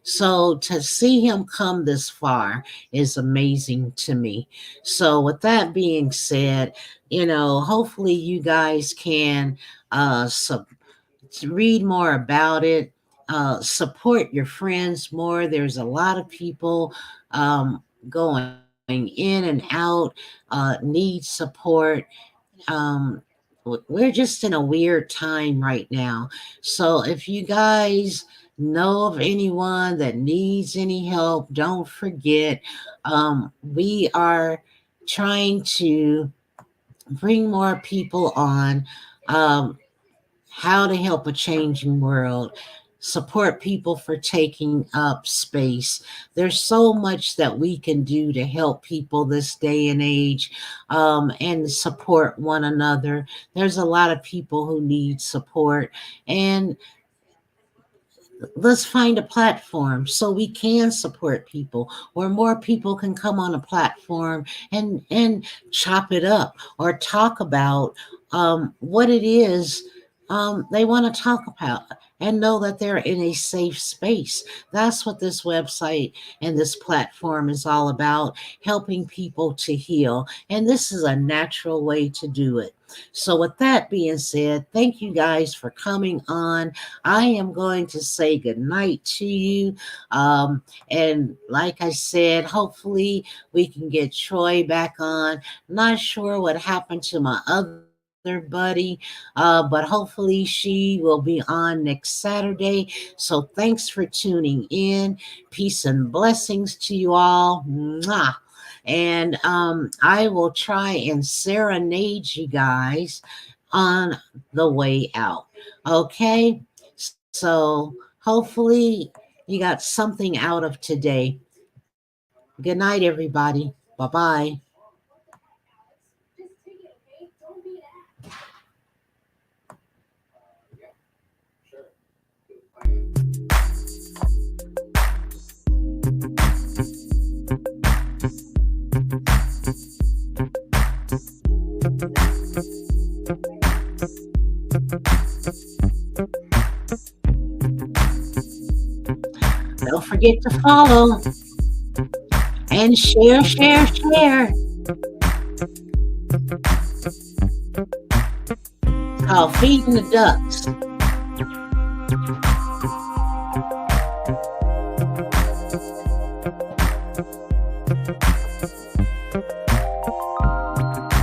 So to see him come this far is amazing to me. So with that being said, hopefully you guys can to read more about it, support your friends more. There's a lot of people going in and out, need support. Um, we're just in a weird time right now. So if you guys know of anyone that needs any help, don't forget, we are trying to bring more people on. How to help a changing world, support people for taking up space. There's so much that we can do to help people this day and age, and support one another. There's a lot of people who need support, and let's find a platform so we can support people, or more people can come on a platform and chop it up or talk about what it is they want to talk about, and know that they're in a safe space. That's what this website and this platform is all about, helping people to heal, and this is a natural way to do it. So with that being said, thank you guys for coming on. I am going to say goodnight to you. And like I said, hopefully we can get Troy back on. Not sure what happened to my other buddy, but hopefully she will be on next Saturday. So thanks for tuning in. Peace and blessings to you all. Mwah. And I will try and serenade you guys on the way out. Okay? So hopefully you got something out of today. Good night, everybody. Bye bye. Don't forget to follow and share, share, share. It's called Feeding the Ducks.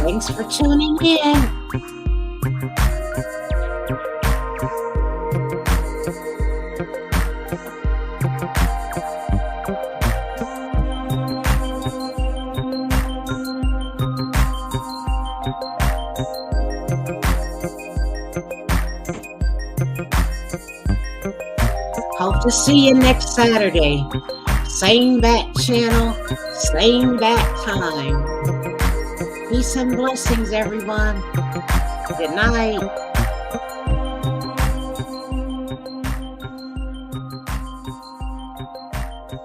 Thanks for tuning in. Hope to see you next Saturday. Same bat channel, same bat time. Peace and blessings, everyone. Good night.